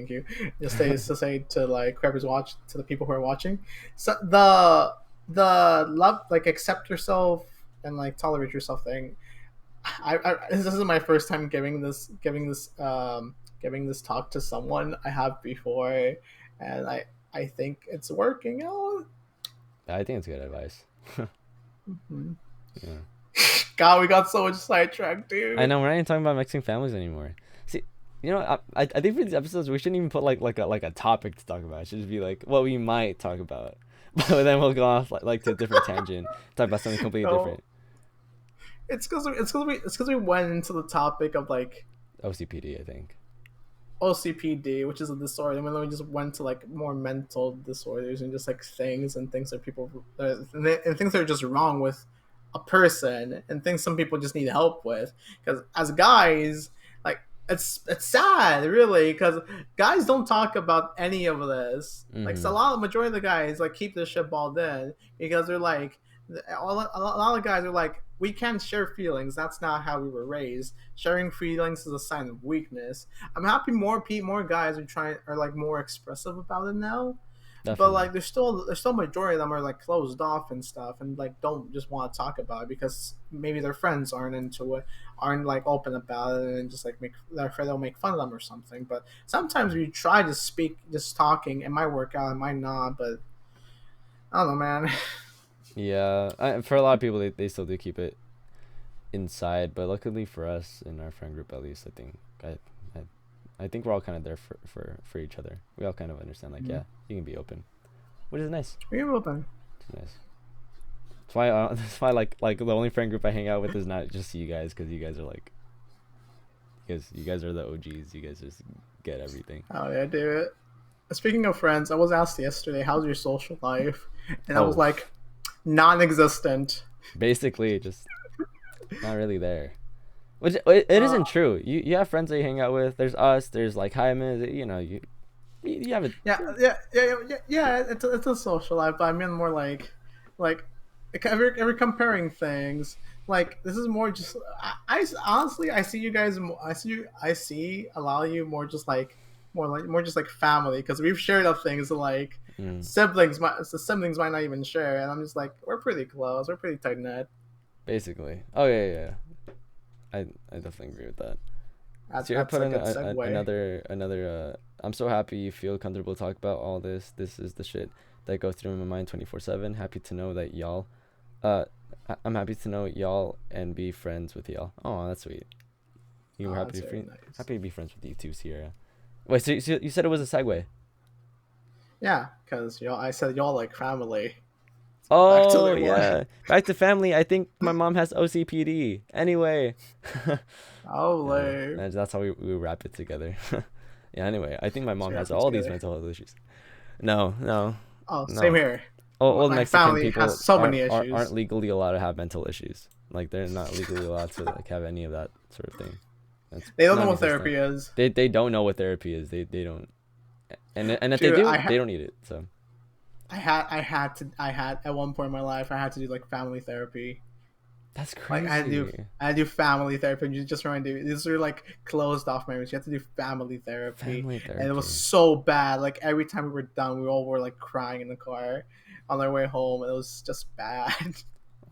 just to say to like whoever's watch to the people who are watching, so the love, like, accept yourself and like tolerate yourself thing. I this is my first time giving this talk to someone. I have before, and I think it's working out. I think it's good advice. Mhm. Yeah. God, we got so much sidetracked, I dude. know we're not even talking about mixing families anymore. See, I think for these episodes we shouldn't even put like a topic to talk about. It should just be like what we might talk about, but then we'll go off like to a different tangent, talk about something completely No, different. it's because we went into the topic of like OCPD, I think. OCPD, which is a disorder, and then we just went to like more mental disorders and just like things that people and things that are just wrong with a person and things some people just need help with. Because as guys, like, it's sad really, because guys don't talk about any of this. Like, so Mm-hmm. a lot of majority of the guys like keep this shit balled in because they're like a lot of guys are like, we can't share feelings. That's not how we were raised. Sharing feelings is a sign of weakness. I'm happy more guys are like more expressive about it now, but Definitely. like there's still majority of them are like closed off and stuff, and like don't just want to talk about it because maybe their friends aren't into it, aren't like open about it, and just like make they're afraid they'll make fun of them or something. But sometimes we try to speak, just talking, it might work out, it might not, but I don't know, man. Yeah, for a lot of people, they still do keep it inside, but luckily for us in our friend group, at least, I, I think we're all kind of there for each other. We all kind of understand, like, yeah, you can be open, which is nice. We're open. It's nice. That's why like the only friend group I hang out with is not just you guys, because you guys are like, because you guys are the OGs. You guys just get everything. Oh yeah, dude. Speaking of friends, I was asked yesterday, "How's your social life?" And I was Oh, like, "Non-existent." basically just not really there. Which it Uh, isn't true. You have friends that you hang out with. There's us. There's like Hyman. You have it. yeah. It's a social life, but I mean more like every comparing things. Like, this is more just I honestly I see you guys. I see a lot of you more just like more just like family, because we've shared of things like Mm, siblings might not even share, and I'm just like, we're pretty close. We're pretty tight knit. basically. Oh yeah. I definitely agree with that. So you That's put a in good segue. another. I'm so happy you feel comfortable to talk about all this. This is the shit that goes through my mind 24/7. Happy to know that y'all. Uh, I'm happy to know y'all and be friends with y'all. Oh, that's sweet. You were Oh, that's very nice. happy to be friends with you too, Sierra. Wait, so you said it was a segue? Yeah, because I said y'all like family. So back to Oh the one. yeah, back to family. I think my mom has OCPD. Anyway, Oh, yeah, like, that's how we wrap it together. Yeah. Anyway, I think my let's mom wrap has it all these together. mental health issues. No, no, Oh, same no. here. Old My Mexican family has people so many issues. aren't legally allowed to have mental issues. Like they're not legally allowed to like have any of that sort of thing. That's They don't know what non-existent. therapy is. They don't know what therapy is. They don't. And if they Dude, do, they don't need it. So I had at one point in my life I had to do like family therapy. That's Like crazy. I had to do family therapy. And you just remind me, these are like closed off memories. You have to do family therapy, Family and it was therapy. so bad. Like every time we were done, we all were like crying in the car on our way home. It was just bad.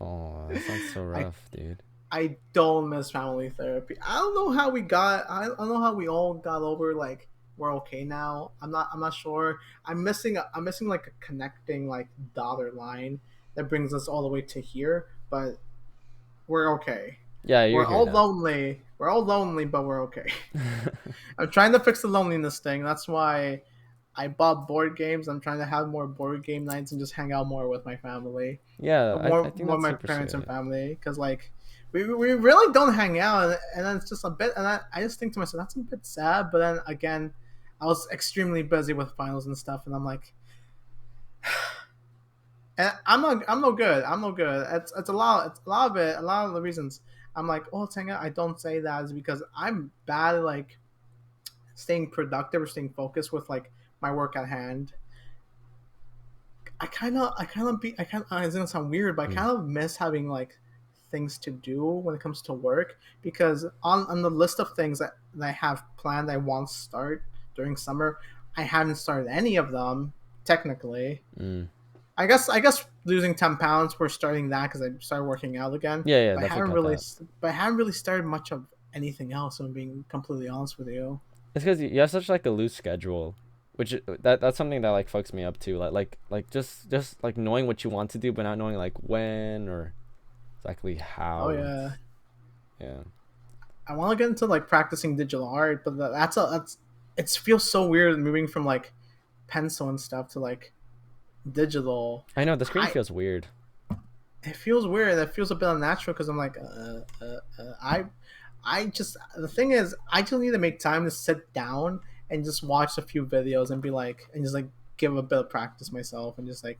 Oh, that sounds so I rough, dude. I don't miss family therapy. I don't know how we got. I don't know how we all got over. Like we're okay now. I'm not sure. I'm missing like a connecting like dollar line that brings us all the way to here. But we're okay. Yeah, you're We're here all now. lonely. We're all lonely, but we're okay. I'm trying to fix the loneliness thing. That's why I bought board games. I'm trying to have more board game nights and just hang out more with my family, Yeah, I think more that's my super parents and sweet. family. Because like we really don't hang out, and then it's just a bit. And I just think to myself that's a bit sad. But then again, I was extremely busy with finals and stuff, and I'm like, and I'm no good. I'm no good. It's a lot of it. A lot of the reasons I'm like, oh, Tenga, I don't say that is because I'm bad at like staying productive or staying focused with like my work at hand. I kind of it's gonna sound weird, but I Mm. kind of miss having like things to do when it comes to work because on the list of things that I have planned I want to start during summer, I haven't started any of them technically. Mm. I guess losing 10 pounds. We're starting that because I started working out again. Yeah, yeah, But I definitely haven't count really, that. but I haven't really started much of anything else. If I'm being completely honest with you. It's because you have such like a loose schedule, which that's something that like fucks me up too. Like just like knowing what you want to do, but not knowing like when or exactly Oh how. yeah, Yeah. I want to get into like practicing digital art, but that's it feels so weird moving from like pencil and stuff to like digital. I know the screen I feels weird. It feels weird. It feels a bit unnatural because I'm like, I just the thing is, I just need to make time to sit down and just watch a few videos and be like, and just like give a bit of practice myself and just like,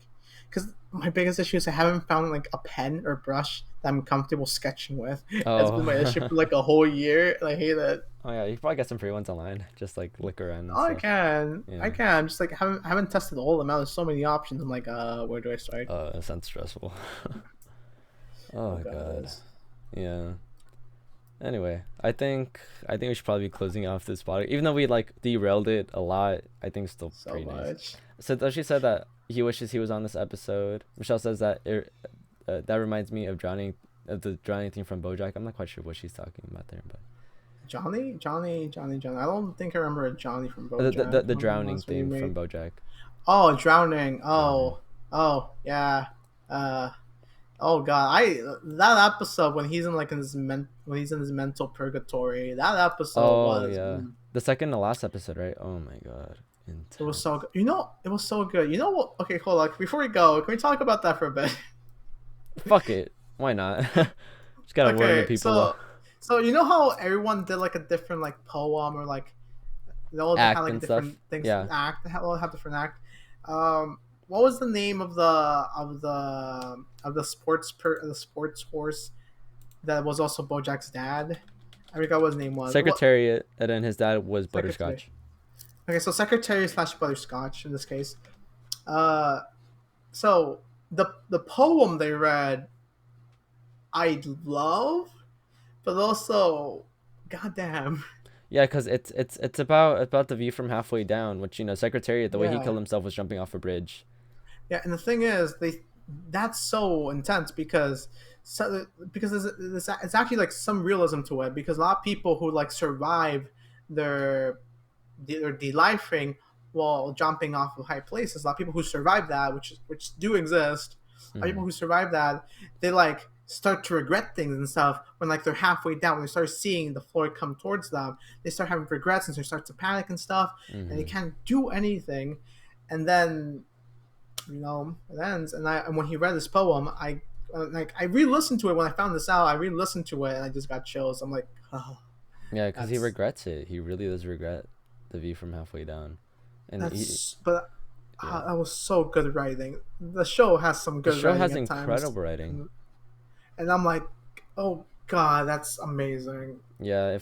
because my biggest issue is I haven't found like a pen or brush that I'm comfortable sketching with. That's been my issue Oh. for like a whole year, and I hate it. Oh yeah, you can probably get some free ones online. Just like look around and Oh, stuff. I Yeah. can. Just like haven't tested all of them out. There's so many options. I'm like, where do I start? It sounds stressful. Oh Oh god, it god. is Yeah. Anyway, I think we should probably be closing off this podcast. Even though we like derailed it a lot, I think it's still so pretty nice. much. So she said that he wishes he was on this episode. Michelle says that that reminds me of the drowning thing from BoJack. I'm not quite sure what she's talking about there, but Johnny. I don't think I remember a Johnny from the BoJack. drowning Unless we theme from made. BoJack. Oh, drowning. Drowning. Yeah. Uh. Oh God. That episode when he's in like when he's in his mental purgatory. That episode Oh was. yeah, the second to last episode, right? Oh my god, It was intense. so good. You know, it was so good. You know what? Okay, hold on. Before we go, can we talk about that for a bit? Fuck it, why not? Just gotta warn the Okay, people though. so you know how everyone did like a different like poem or like they all had Act like and different stuff. things Yeah. act. They all have different act. What was the name of the the sports horse that was also Bojack's dad? I forgot what his name was. What Secretariat, and then his dad was secretary? Butterscotch. Okay, so secretary slash butterscotch in this case. Uh, so the poem they read, I love, but also, goddamn, Yeah, because it's about the view from halfway down, which Secretariat, the way he yeah. killed himself was jumping off a bridge. Yeah, and the thing is, they that's so intense because there's it's actually like some realism to it because a lot of people who like survive their their delifing while jumping off of high places, a lot of people who survive that, which do exist, a lot of Mm-hmm. people who survive that, they like start to regret things and stuff when like they're halfway down when they start seeing the floor come towards them, they start having regrets and they start to panic and stuff, and they Mm-hmm. can't do anything, and then it ends. And when he read this poem, I re-listened to it when I found this out. I re-listened to it and I just got chills. I'm like, oh, Yeah, because he that's regrets it. He really does regret the view from halfway down, and but yeah, that was so good writing. The show has some the good show writing has at times, incredible writing. and I'm like, oh god, that's amazing. Yeah,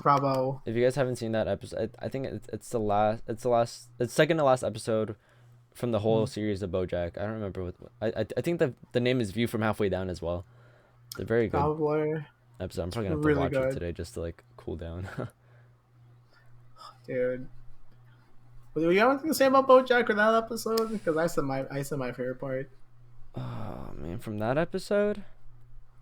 Bravo. if you guys haven't seen that episode, I think it's the last, it's second to last episode from the whole series of BoJack. I don't remember what. I think the name is View from Halfway Down as well. They're very good Probably. episode. I'm It's probably gonna have to really watch it good, today just to like cool down. dude. But do you have anything to say about BoJack or that episode? Because I said my favorite part, Oh man, from that episode.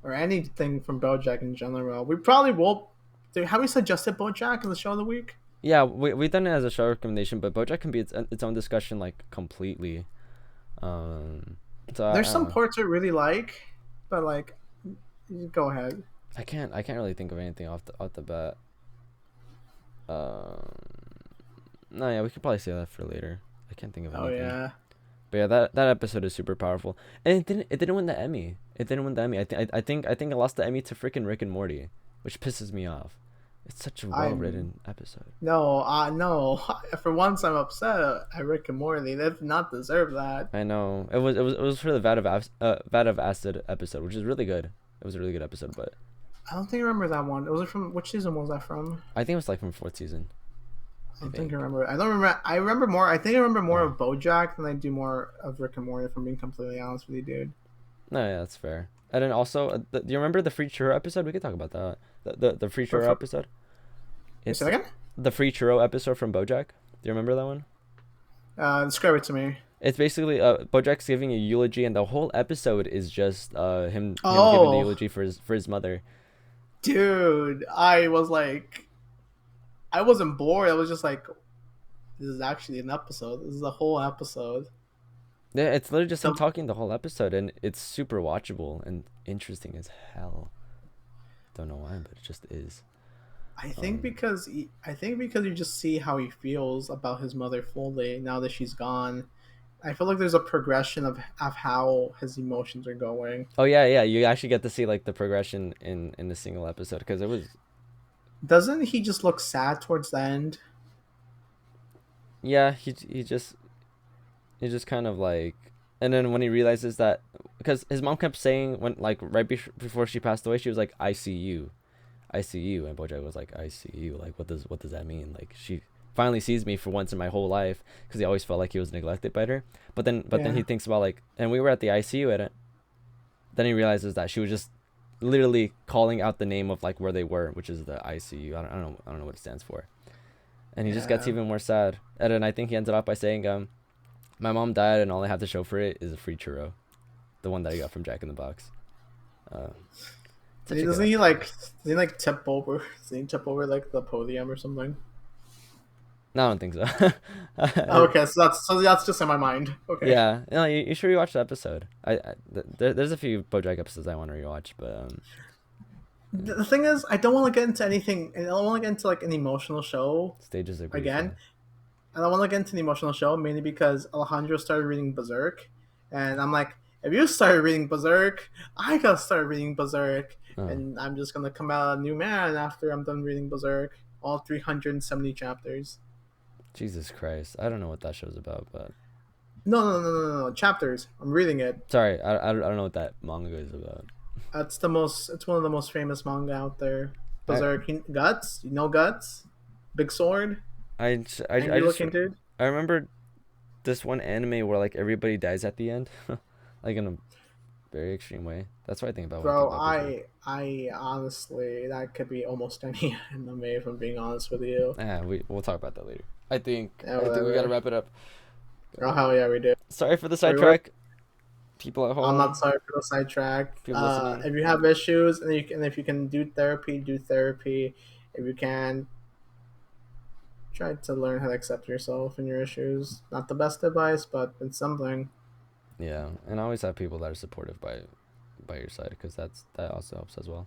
or anything from BoJack in general. We probably will. Dude, have we suggested BoJack in the show of the week? Yeah, we've done it as a show recommendation, but BoJack can be its own discussion like completely. So There's I some don't know. parts I really like, but like, go ahead. I can't really think of anything off the bat. No, yeah, we could probably say that for later. I can't think of Oh anything. yeah. But yeah, that episode is super powerful, and it didn't win the Emmy. It didn't win the Emmy. I think it lost the Emmy to freaking Rick and Morty, which pisses me off. It's such a well written episode. No. For once, I'm upset at Rick and Morty. They did not deserve that. I know it was for the Vat of Acid episode, which is really good. It was a really good episode, but I don't think I remember that one. Was it from which season was that from? I think it was like from fourth season. I don't think I remember. I don't remember. I remember more. I think I remember more of BoJack than I do more of Rick and Morty. If I'm being completely honest with you, dude. No, yeah, that's fair. And then also, do you remember the free churro episode? We could talk about that. The free churro episode. It's Say that again? the free churro episode from BoJack. Do you remember that one? Describe it to me. It's basically BoJack's giving a eulogy, and the whole episode is just him giving the Oh. eulogy for his mother. Dude, I was like, I wasn't bored. I was just like, this is actually an episode. This is a whole episode. Yeah, it's literally just him The- talking the whole episode, and it's super watchable and interesting as hell. Don't know why, but it just is. I think because you just see how he feels about his mother fully now that she's gone. I feel like there's a progression of how his emotions are going. Oh yeah, you actually get to see like the progression in a single episode, because it was. Doesn't he just look sad towards the end? Yeah, he just kind of like, and then when he realizes that, because his mom kept saying when like before she passed away, she was like, I see you, and BoJack was like, I see you, like what does that mean? Like she finally sees me for once in my whole life, because he always felt like he was neglected by her. But then Yeah. he thinks about like, and we were at the ICU at it. Then he realizes that she was just literally calling out the name of like where they were, which is the ICU. I don't know what it stands for. And he just gets Yeah. even more sad. And then I think he ended up by saying, my mom died, and all I have to show for it is a free churro, the one that I got from Jack in the Box. Such a good Doesn't he episode. like tip over? Doesn't he tip over like the podium or something? No, I don't think so. Okay, so that's just in my mind. Okay. Yeah, no, you should rewatch the episode. There's a few BoJack episodes I want to rewatch, but The thing is, I don't want to get into anything. I don't want to get into like an emotional show stages are brief, again. I don't want to get into the emotional show mainly because Alejandro started reading Berserk, and I'm like, if you started reading Berserk, I gotta start reading Berserk, and I'm just gonna come out a new man after I'm done reading Berserk, all 370 chapters. Jesus Christ, I don't know what that show's about, but No, chapters. I'm reading it. sorry, I don't know what that manga is about. It's one of the most famous manga out there. Berserk. Guts? You know Guts? Big sword? I Angry just looking dude? I remember this one anime where like everybody dies at the end, like in a very extreme way. That's what I think about. Bro, when I think about I honestly, that could be almost any anime if I'm being honest with you. Berserk. We'll talk about that later. I think Yeah, we gotta whatever. wrap it up. Oh, hell yeah, we do. Sorry for the Sorry, what? sidetrack. People at home. I'm not sorry for the sidetrack. People listening. If you have issues and if you can do therapy, do therapy. If you can, try to learn how to accept yourself and your issues. Not the best advice, but it's something. Yeah, and always have people that are supportive by your side, because that also helps as well.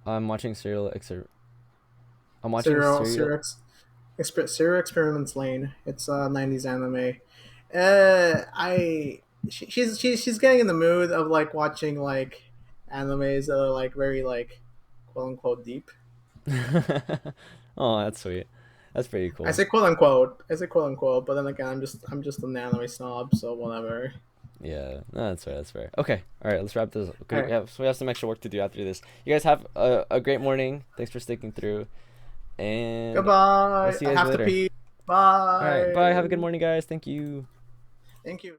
I'm watching Serial Exer. I'm watching Serial. Serial Experiments Lane. It's a 90s anime. She's getting in the mood of like watching like animes that are like very like quote unquote deep. Oh, that's sweet. That's pretty cool. I say quote unquote, but then again, I'm just an anime snob, so whatever. Yeah, no, that's fair. That's fair. Okay, all right. Let's wrap this. Okay, All right. we have some extra work to do after this. You guys have a great morning. Thanks for sticking through. And Goodbye. We'll see you I guys have later. to pee. Bye. All right, bye. Have a good morning, guys. Thank you. Thank you.